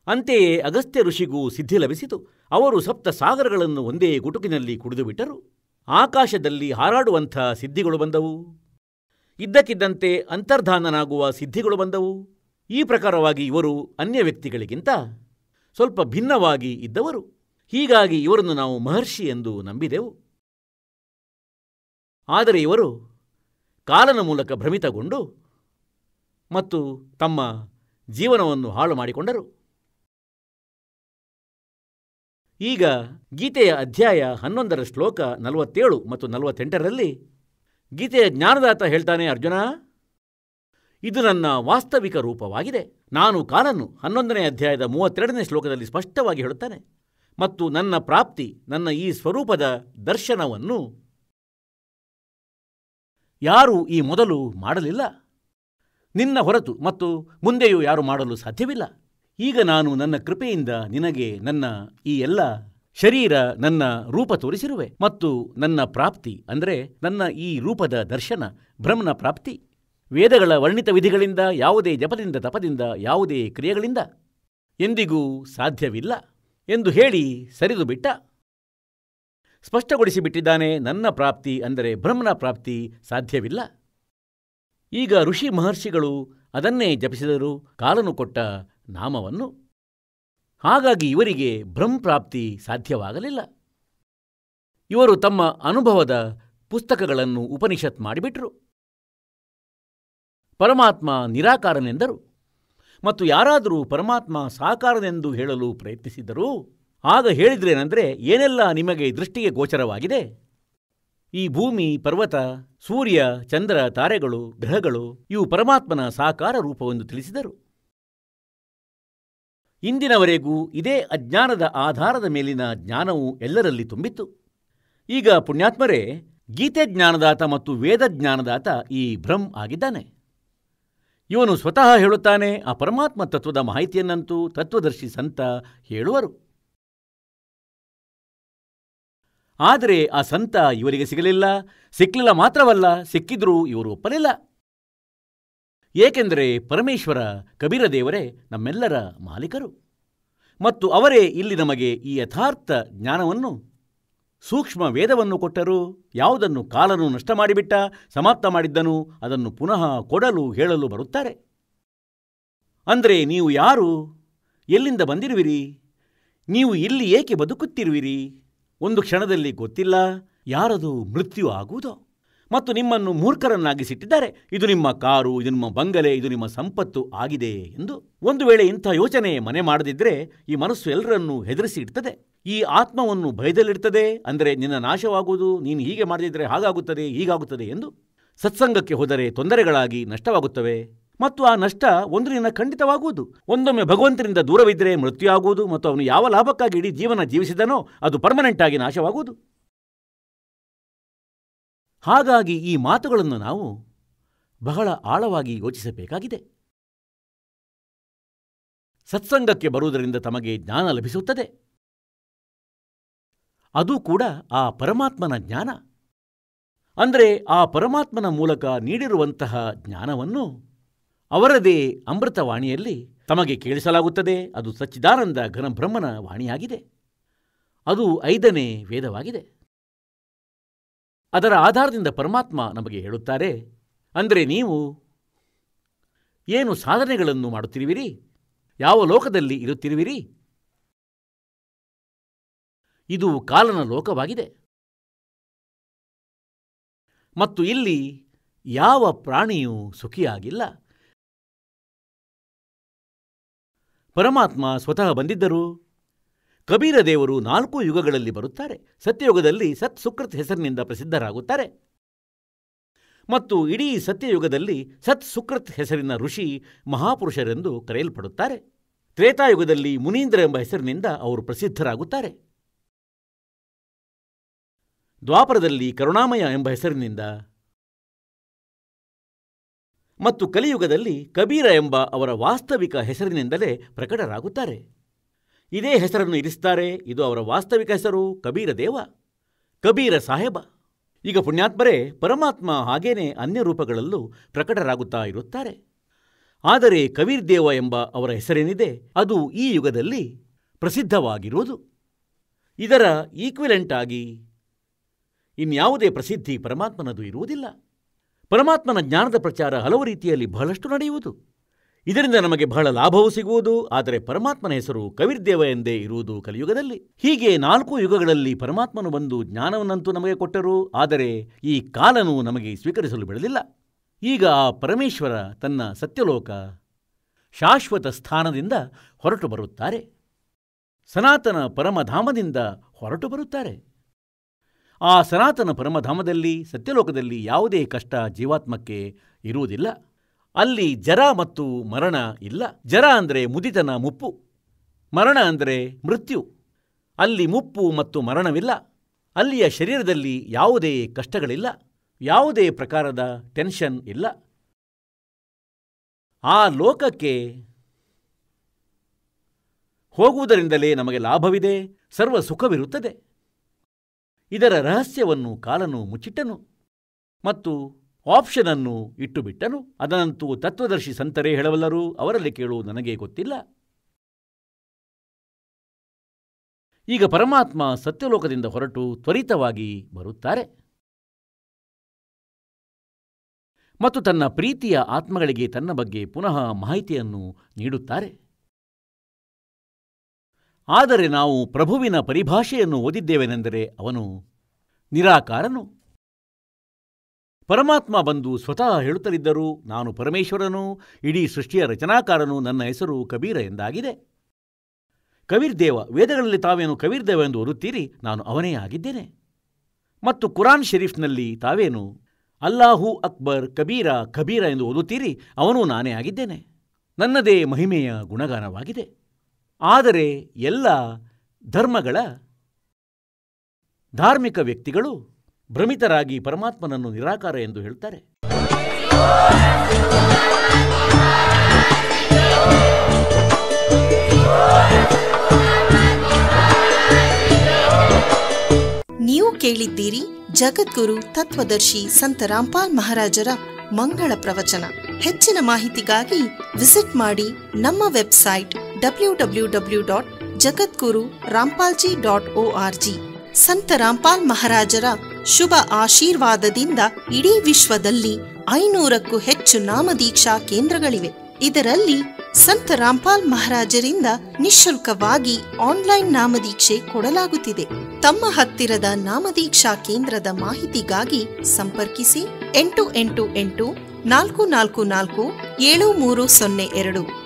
ಅಂತೆಯೇ ಅಗಸ್ತ್ಯ ಋಷಿಗೂ ಸಿದ್ಧಿ ಲಭಿಸಿತು. ಅವರು 7 ಸಾಗರಗಳನ್ನು ಒಂದೇ ಗುಟುಕಿನಲ್ಲಿ ಕುಡಿದು ಬಿಟ್ಟರು. ಆಕಾಶದಲ್ಲಿ ಹಾರಾಡುವಂಥ ಸಿದ್ಧಿಗಳು ಬಂದವು. ಇದ್ದಕ್ಕಿದ್ದಂತೆ ಅಂತರ್ಧಾನನಾಗುವ ಸಿದ್ಧಿಗಳು ಬಂದವು. ಈ ಪ್ರಕಾರವಾಗಿ ಇವರು ಅನ್ಯ ವ್ಯಕ್ತಿಗಳಿಗಿಂತ ಸ್ವಲ್ಪ ಭಿನ್ನವಾಗಿ ಇದ್ದವರು. ಹೀಗಾಗಿ ಇವರನ್ನು ನಾವು ಮಹರ್ಷಿ ಎಂದು ನಂಬಿದೆವು. ಆದರೆ ಇವರು ಕಾಲನ ಮೂಲಕ ಭ್ರಮಿತಗೊಂಡು ಮತ್ತು ತಮ್ಮ ಜೀವನವನ್ನು ಹಾಳು ಮಾಡಿಕೊಂಡರು. ಈಗ ಗೀತೆಯ ಅಧ್ಯಾಯ 11ರ ಶ್ಲೋಕ 47 ಮತ್ತು 48ರಲ್ಲಿ ಗೀತೆಯ ಜ್ಞಾನದಾತ ಹೇಳ್ತಾನೆ, ಅರ್ಜುನ, ಇದು ನನ್ನ ವಾಸ್ತವಿಕ ರೂಪವಾಗಿದೆ. ನಾನು ಕಾಲನು 11ನೇ ಅಧ್ಯಾಯದ 32ನೇ ಶ್ಲೋಕದಲ್ಲಿ ಸ್ಪಷ್ಟವಾಗಿ ಹೇಳುತ್ತಾನೆ. ಮತ್ತು ನನ್ನ ಪ್ರಾಪ್ತಿ, ನನ್ನ ಈ ಸ್ವರೂಪದ ದರ್ಶನವನ್ನು ಯಾರೂ ಈ ಮೊದಲು ಮಾಡಲಿಲ್ಲ, ನಿನ್ನ ಹೊರತು ಮತ್ತು ಮುಂದೆಯೂ ಯಾರು ಮಾಡಲು ಸಾಧ್ಯವಿಲ್ಲ. ಈಗ ನಾನು ನನ್ನ ಕೃಪೆಯಿಂದ ನಿನಗೆ ನನ್ನ ಈ ಎಲ್ಲ ಶರೀರ, ನನ್ನ ರೂಪ ತೋರಿಸಿರುವೆ ಮತ್ತು ನನ್ನ ಪ್ರಾಪ್ತಿ ಅಂದರೆ ನನ್ನ ಈ ರೂಪದ ದರ್ಶನ, ಬ್ರಹ್ಮನ ಪ್ರಾಪ್ತಿ ವೇದಗಳ ವರ್ಣಿತ ವಿಧಿಗಳಿಂದ, ಯಾವುದೇ ಜಪದಿಂದ, ತಪದಿಂದ, ಯಾವುದೇ ಕ್ರಿಯೆಗಳಿಂದ ಎಂದಿಗೂ ಸಾಧ್ಯವಿಲ್ಲ ಎಂದು ಹೇಳಿ ಸರಿದು ಬಿಟ್ಟ. ಸ್ಪಷ್ಟಗೊಳಿಸಿಬಿಟ್ಟಿದ್ದಾನೆ, ನನ್ನ ಪ್ರಾಪ್ತಿ ಅಂದರೆ ಬ್ರಹ್ಮನ ಪ್ರಾಪ್ತಿ ಸಾಧ್ಯವಿಲ್ಲ. ಈಗ ಋಷಿ ಮಹರ್ಷಿಗಳು ಅದನ್ನೇ ಜಪಿಸಿದರು, ಕಾಲನು ಕೊಟ್ಟ ನಾಮವನ್ನು. ಹಾಗಾಗಿ ಇವರಿಗೆ ಬ್ರಹ್ಮಪ್ರಾಪ್ತಿ ಸಾಧ್ಯವಾಗಲಿಲ್ಲ. ಇವರು ತಮ್ಮ ಅನುಭವದ ಪುಸ್ತಕಗಳನ್ನು ಉಪನಿಷತ್ ಮಾಡಿಬಿಟ್ರು. ಪರಮಾತ್ಮ ನಿರಾಕಾರನೆಂದರು ಮತ್ತು ಯಾರಾದರೂ ಪರಮಾತ್ಮ ಸಾಕಾರನೆಂದು ಹೇಳಲು ಪ್ರಯತ್ನಿಸಿದರೂ ಆಗ ಹೇಳಿದ್ರೇನೆಂದರೆ, ಏನೆಲ್ಲ ನಿಮಗೆ ದೃಷ್ಟಿಗೆ ಗೋಚರವಾಗಿದೆ, ಈ ಭೂಮಿ, ಪರ್ವತ, ಸೂರ್ಯ, ಚಂದ್ರ, ತಾರೆಗಳು, ಗ್ರಹಗಳು ಇವು ಪರಮಾತ್ಮನ ಸಾಕಾರ ರೂಪವೆಂದು ತಿಳಿಸಿದರು. ಇಂದಿನವರೆಗೂ ಇದೇ ಅಜ್ಞಾನದ ಆಧಾರದ ಮೇಲಿನ ಜ್ಞಾನವು ಎಲ್ಲರಲ್ಲಿ ತುಂಬಿತ್ತು. ಈಗ ಪುಣ್ಯಾತ್ಮರೇ, ಗೀತೆ ಜ್ಞಾನದಾತ ಮತ್ತು ವೇದ ಜ್ಞಾನದಾತ ಈ ಬ್ರಹ್ಮ ಆಗಿದ್ದಾನೆ. ಇವನು ಸ್ವತಃ ಹೇಳುತ್ತಾನೆ, ಆ ಪರಮಾತ್ಮ ತತ್ವದ ಮಾಹಿತಿಯನ್ನಂತೂ ತತ್ವದರ್ಶಿ ಸಂತ ಹೇಳುವರು. ಆದರೆ ಆ ಸಂತ ಇವರಿಗೆ ಸಿಗಲಿಲ್ಲ. ಸಿಕ್ಕಲಿಲ್ಲ ಮಾತ್ರವಲ್ಲ, ಸಿಕ್ಕಿದ್ರೂ ಇವರು ಒಪ್ಪಲಿಲ್ಲ. ಏಕೆಂದರೆ ಪರಮೇಶ್ವರ ಕಬೀರ ದೇವರೇ ನಮ್ಮೆಲ್ಲರ ಮಾಲೀಕರು ಮತ್ತು ಅವರೇ ಇಲ್ಲಿ ನಮಗೆ ಈ ಯಥಾರ್ಥ ಜ್ಞಾನವನ್ನು, ಸೂಕ್ಷ್ಮ ವೇದವನ್ನು ಕೊಟ್ಟರು. ಯಾವುದನ್ನು ಕಾಲನು ನಷ್ಟ ಮಾಡಿಬಿಟ್ಟ, ಸಮಾಪ್ತ ಮಾಡಿದ್ದನು, ಅದನ್ನು ಪುನಃ ಕೊಡಲು ಹೇಳಲು ಬರುತ್ತಾರೆ. ಅಂದರೆ ನೀವು ಯಾರು, ಎಲ್ಲಿಂದ ಬಂದಿರುವಿರಿ, ನೀವು ಇಲ್ಲಿ ಏಕೆ ಬದುಕುತ್ತಿರುವಿರಿ, ಒಂದು ಕ್ಷಣದಲ್ಲಿ ಗೊತ್ತಿಲ್ಲ ಯಾರದು ಮೃತ್ಯು ಆಗುವುದೋ. ಮತ್ತು ನಿಮ್ಮನ್ನು ಮೂರ್ಖರನ್ನಾಗಿಸಿಟ್ಟಿದ್ದಾರೆ. ಇದು ನಿಮ್ಮ ಕಾರು, ಇದು ನಿಮ್ಮ ಬಂಗಲೆ, ಇದು ನಿಮ್ಮ ಸಂಪತ್ತು ಆಗಿದೆ ಎಂದು. ಒಂದು ವೇಳೆ ಇಂಥ ಯೋಚನೆ ಮನೆ ಮಾಡದಿದ್ದರೆ ಈ ಮನಸ್ಸು ಎಲ್ಲರನ್ನೂ ಹೆದರಿಸಿ ಇಡ್ತದೆ, ಈ ಆತ್ಮವನ್ನು ಭಯದಲ್ಲಿಡ್ತದೆ. ಅಂದರೆ ನಿನ್ನ ನಾಶವಾಗುವುದು, ನೀನು ಹೀಗೆ ಮಾಡದಿದ್ದರೆ ಹಾಗಾಗುತ್ತದೆ, ಹೀಗಾಗುತ್ತದೆ ಎಂದು. ಸತ್ಸಂಗಕ್ಕೆ ಹೋದರೆ ತೊಂದರೆಗಳಾಗಿ ನಷ್ಟವಾಗುತ್ತವೆ ಮತ್ತು ಆ ನಷ್ಟ ಒಂದು ದಿನ ಖಂಡಿತವಾಗುವುದು. ಒಂದೊಮ್ಮೆ ಭಗವಂತನಿಂದ ದೂರವಿದ್ದರೆ ಮೃತ್ಯು ಆಗುವುದು ಮತ್ತು ಅವನು ಯಾವ ಲಾಭಕ್ಕಾಗಿ ಇಡೀ ಜೀವನ ಜೀವಿಸಿದನೋ ಅದು ಪರ್ಮನೆಂಟ್ ಆಗಿ ನಾಶವಾಗುವುದು. ಹಾಗಾಗಿ ಈ ಮಾತುಗಳನ್ನು ನಾವು ಬಹಳ ಆಳವಾಗಿ ಯೋಚಿಸಬೇಕಾಗಿದೆ. ಸತ್ಸಂಗಕ್ಕೆ ಬರುವುದರಿಂದ ತಮಗೆ ಜ್ಞಾನ ಲಭಿಸುತ್ತದೆ. ಅದು ಕೂಡ ಆ ಪರಮಾತ್ಮನ ಜ್ಞಾನ. ಅಂದರೆ ಆ ಪರಮಾತ್ಮನ ಮೂಲಕ ನೀಡಿರುವಂತಹ ಜ್ಞಾನವನ್ನು ಅವರದೇ ಅಮೃತವಾಣಿಯಲ್ಲಿ ತಮಗೆ ಕೇಳಿಸಲಾಗುತ್ತದೆ. ಅದು ಸಚ್ಚಿದಾನಂದ ಘನಬ್ರಹ್ಮನ ವಾಣಿಯಾಗಿದೆ. ಅದು 5ನೇ ವೇದವಾಗಿದೆ. ಅದರ ಆಧಾರದಿಂದ ಪರಮಾತ್ಮ ನಮಗೆ ಹೇಳುತ್ತಾರೆ, ಅಂದರೆ ನೀವು ಏನು ಸಾಧನೆಗಳನ್ನು ಮಾಡುತ್ತಿರುವಿರಿ, ಯಾವ ಲೋಕದಲ್ಲಿ ಇರುತ್ತಿರುವಿರಿ, ಇದು ಕಾಲನ ಲೋಕವಾಗಿದೆ ಮತ್ತು ಇಲ್ಲಿ ಯಾವ ಪ್ರಾಣಿಯೂ ಸುಖಿಯಾಗಿಲ್ಲ. ಪರಮಾತ್ಮ ಸ್ವತಃ ಬಂದಿದ್ದರು. ಕಬೀರ ದೇವರು 4 ಯುಗಗಳಲ್ಲಿ ಬರುತ್ತಾರೆ. ಸತ್ಯಯುಗದಲ್ಲಿ ಸತ್ ಸುಕೃತ್ ಹೆಸರಿನಿಂದ ಪ್ರಸಿದ್ಧರಾಗುತ್ತಾರೆ ಮತ್ತು ಇಡೀ ಸತ್ಯಯುಗದಲ್ಲಿ ಸತ್ ಸುಕೃತ್ ಹೆಸರಿನ ಋಷಿ ಮಹಾಪುರುಷರೆಂದು ಕರೆಯಲ್ಪಡುತ್ತಾರೆ. ತ್ರೇತಾಯುಗದಲ್ಲಿ ಮುನೀಂದ್ರ ಎಂಬ ಹೆಸರಿನಿಂದ ಅವರು ಪ್ರಸಿದ್ಧರಾಗುತ್ತಾರೆ. ದ್ವಾಪರದಲ್ಲಿ ಕರುಣಾಮಯ ಎಂಬ ಹೆಸರಿನಿಂದ ಮತ್ತು ಕಲಿಯುಗದಲ್ಲಿ ಕಬೀರ ಎಂಬ ಅವರ ವಾಸ್ತವಿಕ ಹೆಸರಿನಿಂದಲೇ ಪ್ರಕಟರಾಗುತ್ತಾರೆ. ಇದೇ ಹೆಸರನ್ನು ಇರಿಸುತ್ತಾರೆ. ಇದು ಅವರ ವಾಸ್ತವಿಕ ಹೆಸರು, ಕಬೀರ ದೇವ, ಕಬೀರ ಸಾಹೇಬ. ಈಗ ಪುಣ್ಯಾತ್ಮರೇ, ಪರಮಾತ್ಮ ಹಾಗೇನೆ ಅನ್ಯ ರೂಪಗಳಲ್ಲೂ ಪ್ರಕಟರಾಗುತ್ತಾ ಇರುತ್ತಾರೆ. ಆದರೆ ಕಬೀರ್ ದೇವ ಎಂಬ ಅವರ ಹೆಸರೇನಿದೆ ಅದು ಈ ಯುಗದಲ್ಲಿ ಪ್ರಸಿದ್ಧವಾಗಿರುವುದು. ಇದರ ಈಕ್ವಿಲೆಂಟ್ ಆಗಿ ಇನ್ಯಾವುದೇ ಪ್ರಸಿದ್ಧಿ ಪರಮಾತ್ಮನದು ಇರುವುದಿಲ್ಲ. ಪರಮಾತ್ಮನ ಜ್ಞಾನದ ಪ್ರಚಾರ ಹಲವು ರೀತಿಯಲ್ಲಿ ಬಹಳಷ್ಟು ನಡೆಯುವುದು. ಇದರಿಂದ ನಮಗೆ ಬಹಳ ಲಾಭವೂ ಸಿಗುವುದು. ಆದರೆ ಪರಮಾತ್ಮನ ಹೆಸರು ಕವಿರ್ದೇವ ಎಂದೇ ಇರುವುದು ಕಲಿಯುಗದಲ್ಲಿ. ಹೀಗೆ 4 ಯುಗಗಳಲ್ಲಿ ಪರಮಾತ್ಮನು ಬಂದು ಜ್ಞಾನವನ್ನಂತೂ ನಮಗೆ ಕೊಟ್ಟರು. ಆದರೆ ಈ ಕಾಲನು ನಮಗೆ ಸ್ವೀಕರಿಸಲು ಬಿಡಲಿಲ್ಲ. ಈಗ ಆ ಪರಮೇಶ್ವರ ತನ್ನ ಸತ್ಯಲೋಕ ಶಾಶ್ವತ ಸ್ಥಾನದಿಂದ ಹೊರಟು ಬರುತ್ತಾರೆ. ಸನಾತನ ಪರಮಧಾಮದಿಂದ ಹೊರಟು ಬರುತ್ತಾರೆ. ಆ ಸನಾತನ ಪರಮಧಾಮದಲ್ಲಿ, ಸತ್ಯಲೋಕದಲ್ಲಿ ಯಾವುದೇ ಕಷ್ಟ ಜೀವಾತ್ಮಕ್ಕೆ ಇರುವುದಿಲ್ಲ. ಅಲ್ಲಿ ಜರ ಮತ್ತು ಮರಣ ಇಲ್ಲ. ಜರ ಅಂದರೆ ಮುದಿತನ, ಮುಪ್ಪು. ಮರಣ ಅಂದರೆ ಮೃತ್ಯು. ಅಲ್ಲಿ ಮುಪ್ಪು ಮತ್ತು ಮರಣವಿಲ್ಲ. ಅಲ್ಲಿಯ ಶರೀರದಲ್ಲಿ ಯಾವುದೇ ಕಷ್ಟಗಳಿಲ್ಲ, ಯಾವುದೇ ಪ್ರಕಾರದ ಟೆನ್ಷನ್ ಇಲ್ಲ. ಆ ಲೋಕಕ್ಕೆ ಹೋಗುವುದರಿಂದಲೇ ನಮಗೆ ಲಾಭವಿದೆ, ಸರ್ವ ಸುಖವಿರುತ್ತದೆ. ಇದರ ರಹಸ್ಯವನ್ನು ಕಾಲನು ಮುಚ್ಚಿಟ್ಟನು ಮತ್ತು ಆಪ್ಷನನ್ನು ಇಟ್ಟುಬಿಟ್ಟನು. ಅದನ್ನಂತೂ ತತ್ವದರ್ಶಿ ಸಂತರೇ ಹೇಳಬಲ್ಲರು, ಅವರಲ್ಲಿ ಕೇಳು, ನನಗೆ ಗೊತ್ತಿಲ್ಲ. ಈಗ ಪರಮಾತ್ಮ ಸತ್ಯಲೋಕದಿಂದ ಹೊರಟು ತ್ವರಿತವಾಗಿ ಬರುತ್ತಾರೆ ಮತ್ತು ತನ್ನ ಪ್ರೀತಿಯ ಆತ್ಮಗಳಿಗೆ ತನ್ನ ಬಗ್ಗೆ ಪುನಃ ಮಾಹಿತಿಯನ್ನು ನೀಡುತ್ತಾರೆ. ಆದರೆ ನಾವು ಪ್ರಭುವಿನ ಪರಿಭಾಷೆಯನ್ನು ಓದಿದ್ದೇವೆನೆಂದರೆ ಅವನು ನಿರಾಕಾರನು. ಪರಮಾತ್ಮ ಬಂದು ಸ್ವತಃ ಹೇಳುತ್ತಲಿದ್ದರು, ನಾನು ಪರಮೇಶ್ವರನು, ಇಡೀ ಸೃಷ್ಟಿಯ ರಚನಾಕಾರನು, ನನ್ನ ಹೆಸರು ಕಬೀರ ಎಂದಾಗಿದೆ. ಕಬೀರ್ ದೇವ, ವೇದಗಳಲ್ಲಿ ತಾವೇನು ಕಬೀರ್ ದೇವ ಎಂದು ಓದುತ್ತೀರಿ, ನಾನು ಅವನೇ ಆಗಿದ್ದೇನೆ. ಮತ್ತು ಕುರಾನ್ ಶರೀಫ್ನಲ್ಲಿ ತಾವೇನು ಅಲ್ಲಾಹು ಅಕ್ಬರ್ ಕಬೀರ ಕಬೀರ ಎಂದು ಓದುತ್ತೀರಿ, ಅವನೂ ನಾನೇ ಆಗಿದ್ದೇನೆ. ನನ್ನದೇ ಮಹಿಮೆಯ ಗುಣಗಾನವಾಗಿದೆ. ಆದರೆ ಎಲ್ಲ ಧರ್ಮಗಳ ಧಾರ್ಮಿಕ ವ್ಯಕ್ತಿಗಳು ಭ್ರಮಿತರಾಗಿ ಪರಮಾತ್ಮನನ್ನು ನಿರಾಕಾರ ಎಂದು ಹೇಳ್ತಾರೆ. ನೀವು ಕೇಳಿದ್ದೀರಿ ಜಗದ್ಗುರು ತತ್ವದರ್ಶಿ ಸಂತ ರಾಮ್ಪಾಲ್ ಮಹಾರಾಜರ ಮಂಗಳ ಪ್ರವಚನ. ಹೆಚ್ಚಿನ ಮಾಹಿತಿಗಾಗಿ ವಿಸಿಟ್ ಮಾಡಿ ನಮ್ಮ ವೆಬ್ಸೈಟ್ www.jagadguru-rampalji.org. ಸಂತ ರಾಮ್ಪಾಲ್ ಮಹಾರಾಜರ ಶುಭ ಆಶೀರ್ವಾದದಿಂದ ಇಡೀ ವಿಶ್ವದಲ್ಲಿ 500ಕ್ಕೂ ಹೆಚ್ಚು ನಾಮದೀಕ್ಷಾ ಕೇಂದ್ರಗಳಿವೆ. ಇದರಲ್ಲಿ ಸಂತ ರಾಮ್ಪಾಲ್ ಮಹಾರಾಜರಿಂದ ನಿಶುಲ್ಕವಾಗಿ ಆನ್ಲೈನ್ ನಾಮದೀಕ್ಷೆ ಕೊಡಲಾಗುತ್ತಿದೆ. ತಮ್ಮ ಹತ್ತಿರದ ನಾಮದೀಕ್ಷಾ ಕೇಂದ್ರದ ಮಾಹಿತಿಗಾಗಿ ಸಂಪರ್ಕಿಸಿ 888 444 7302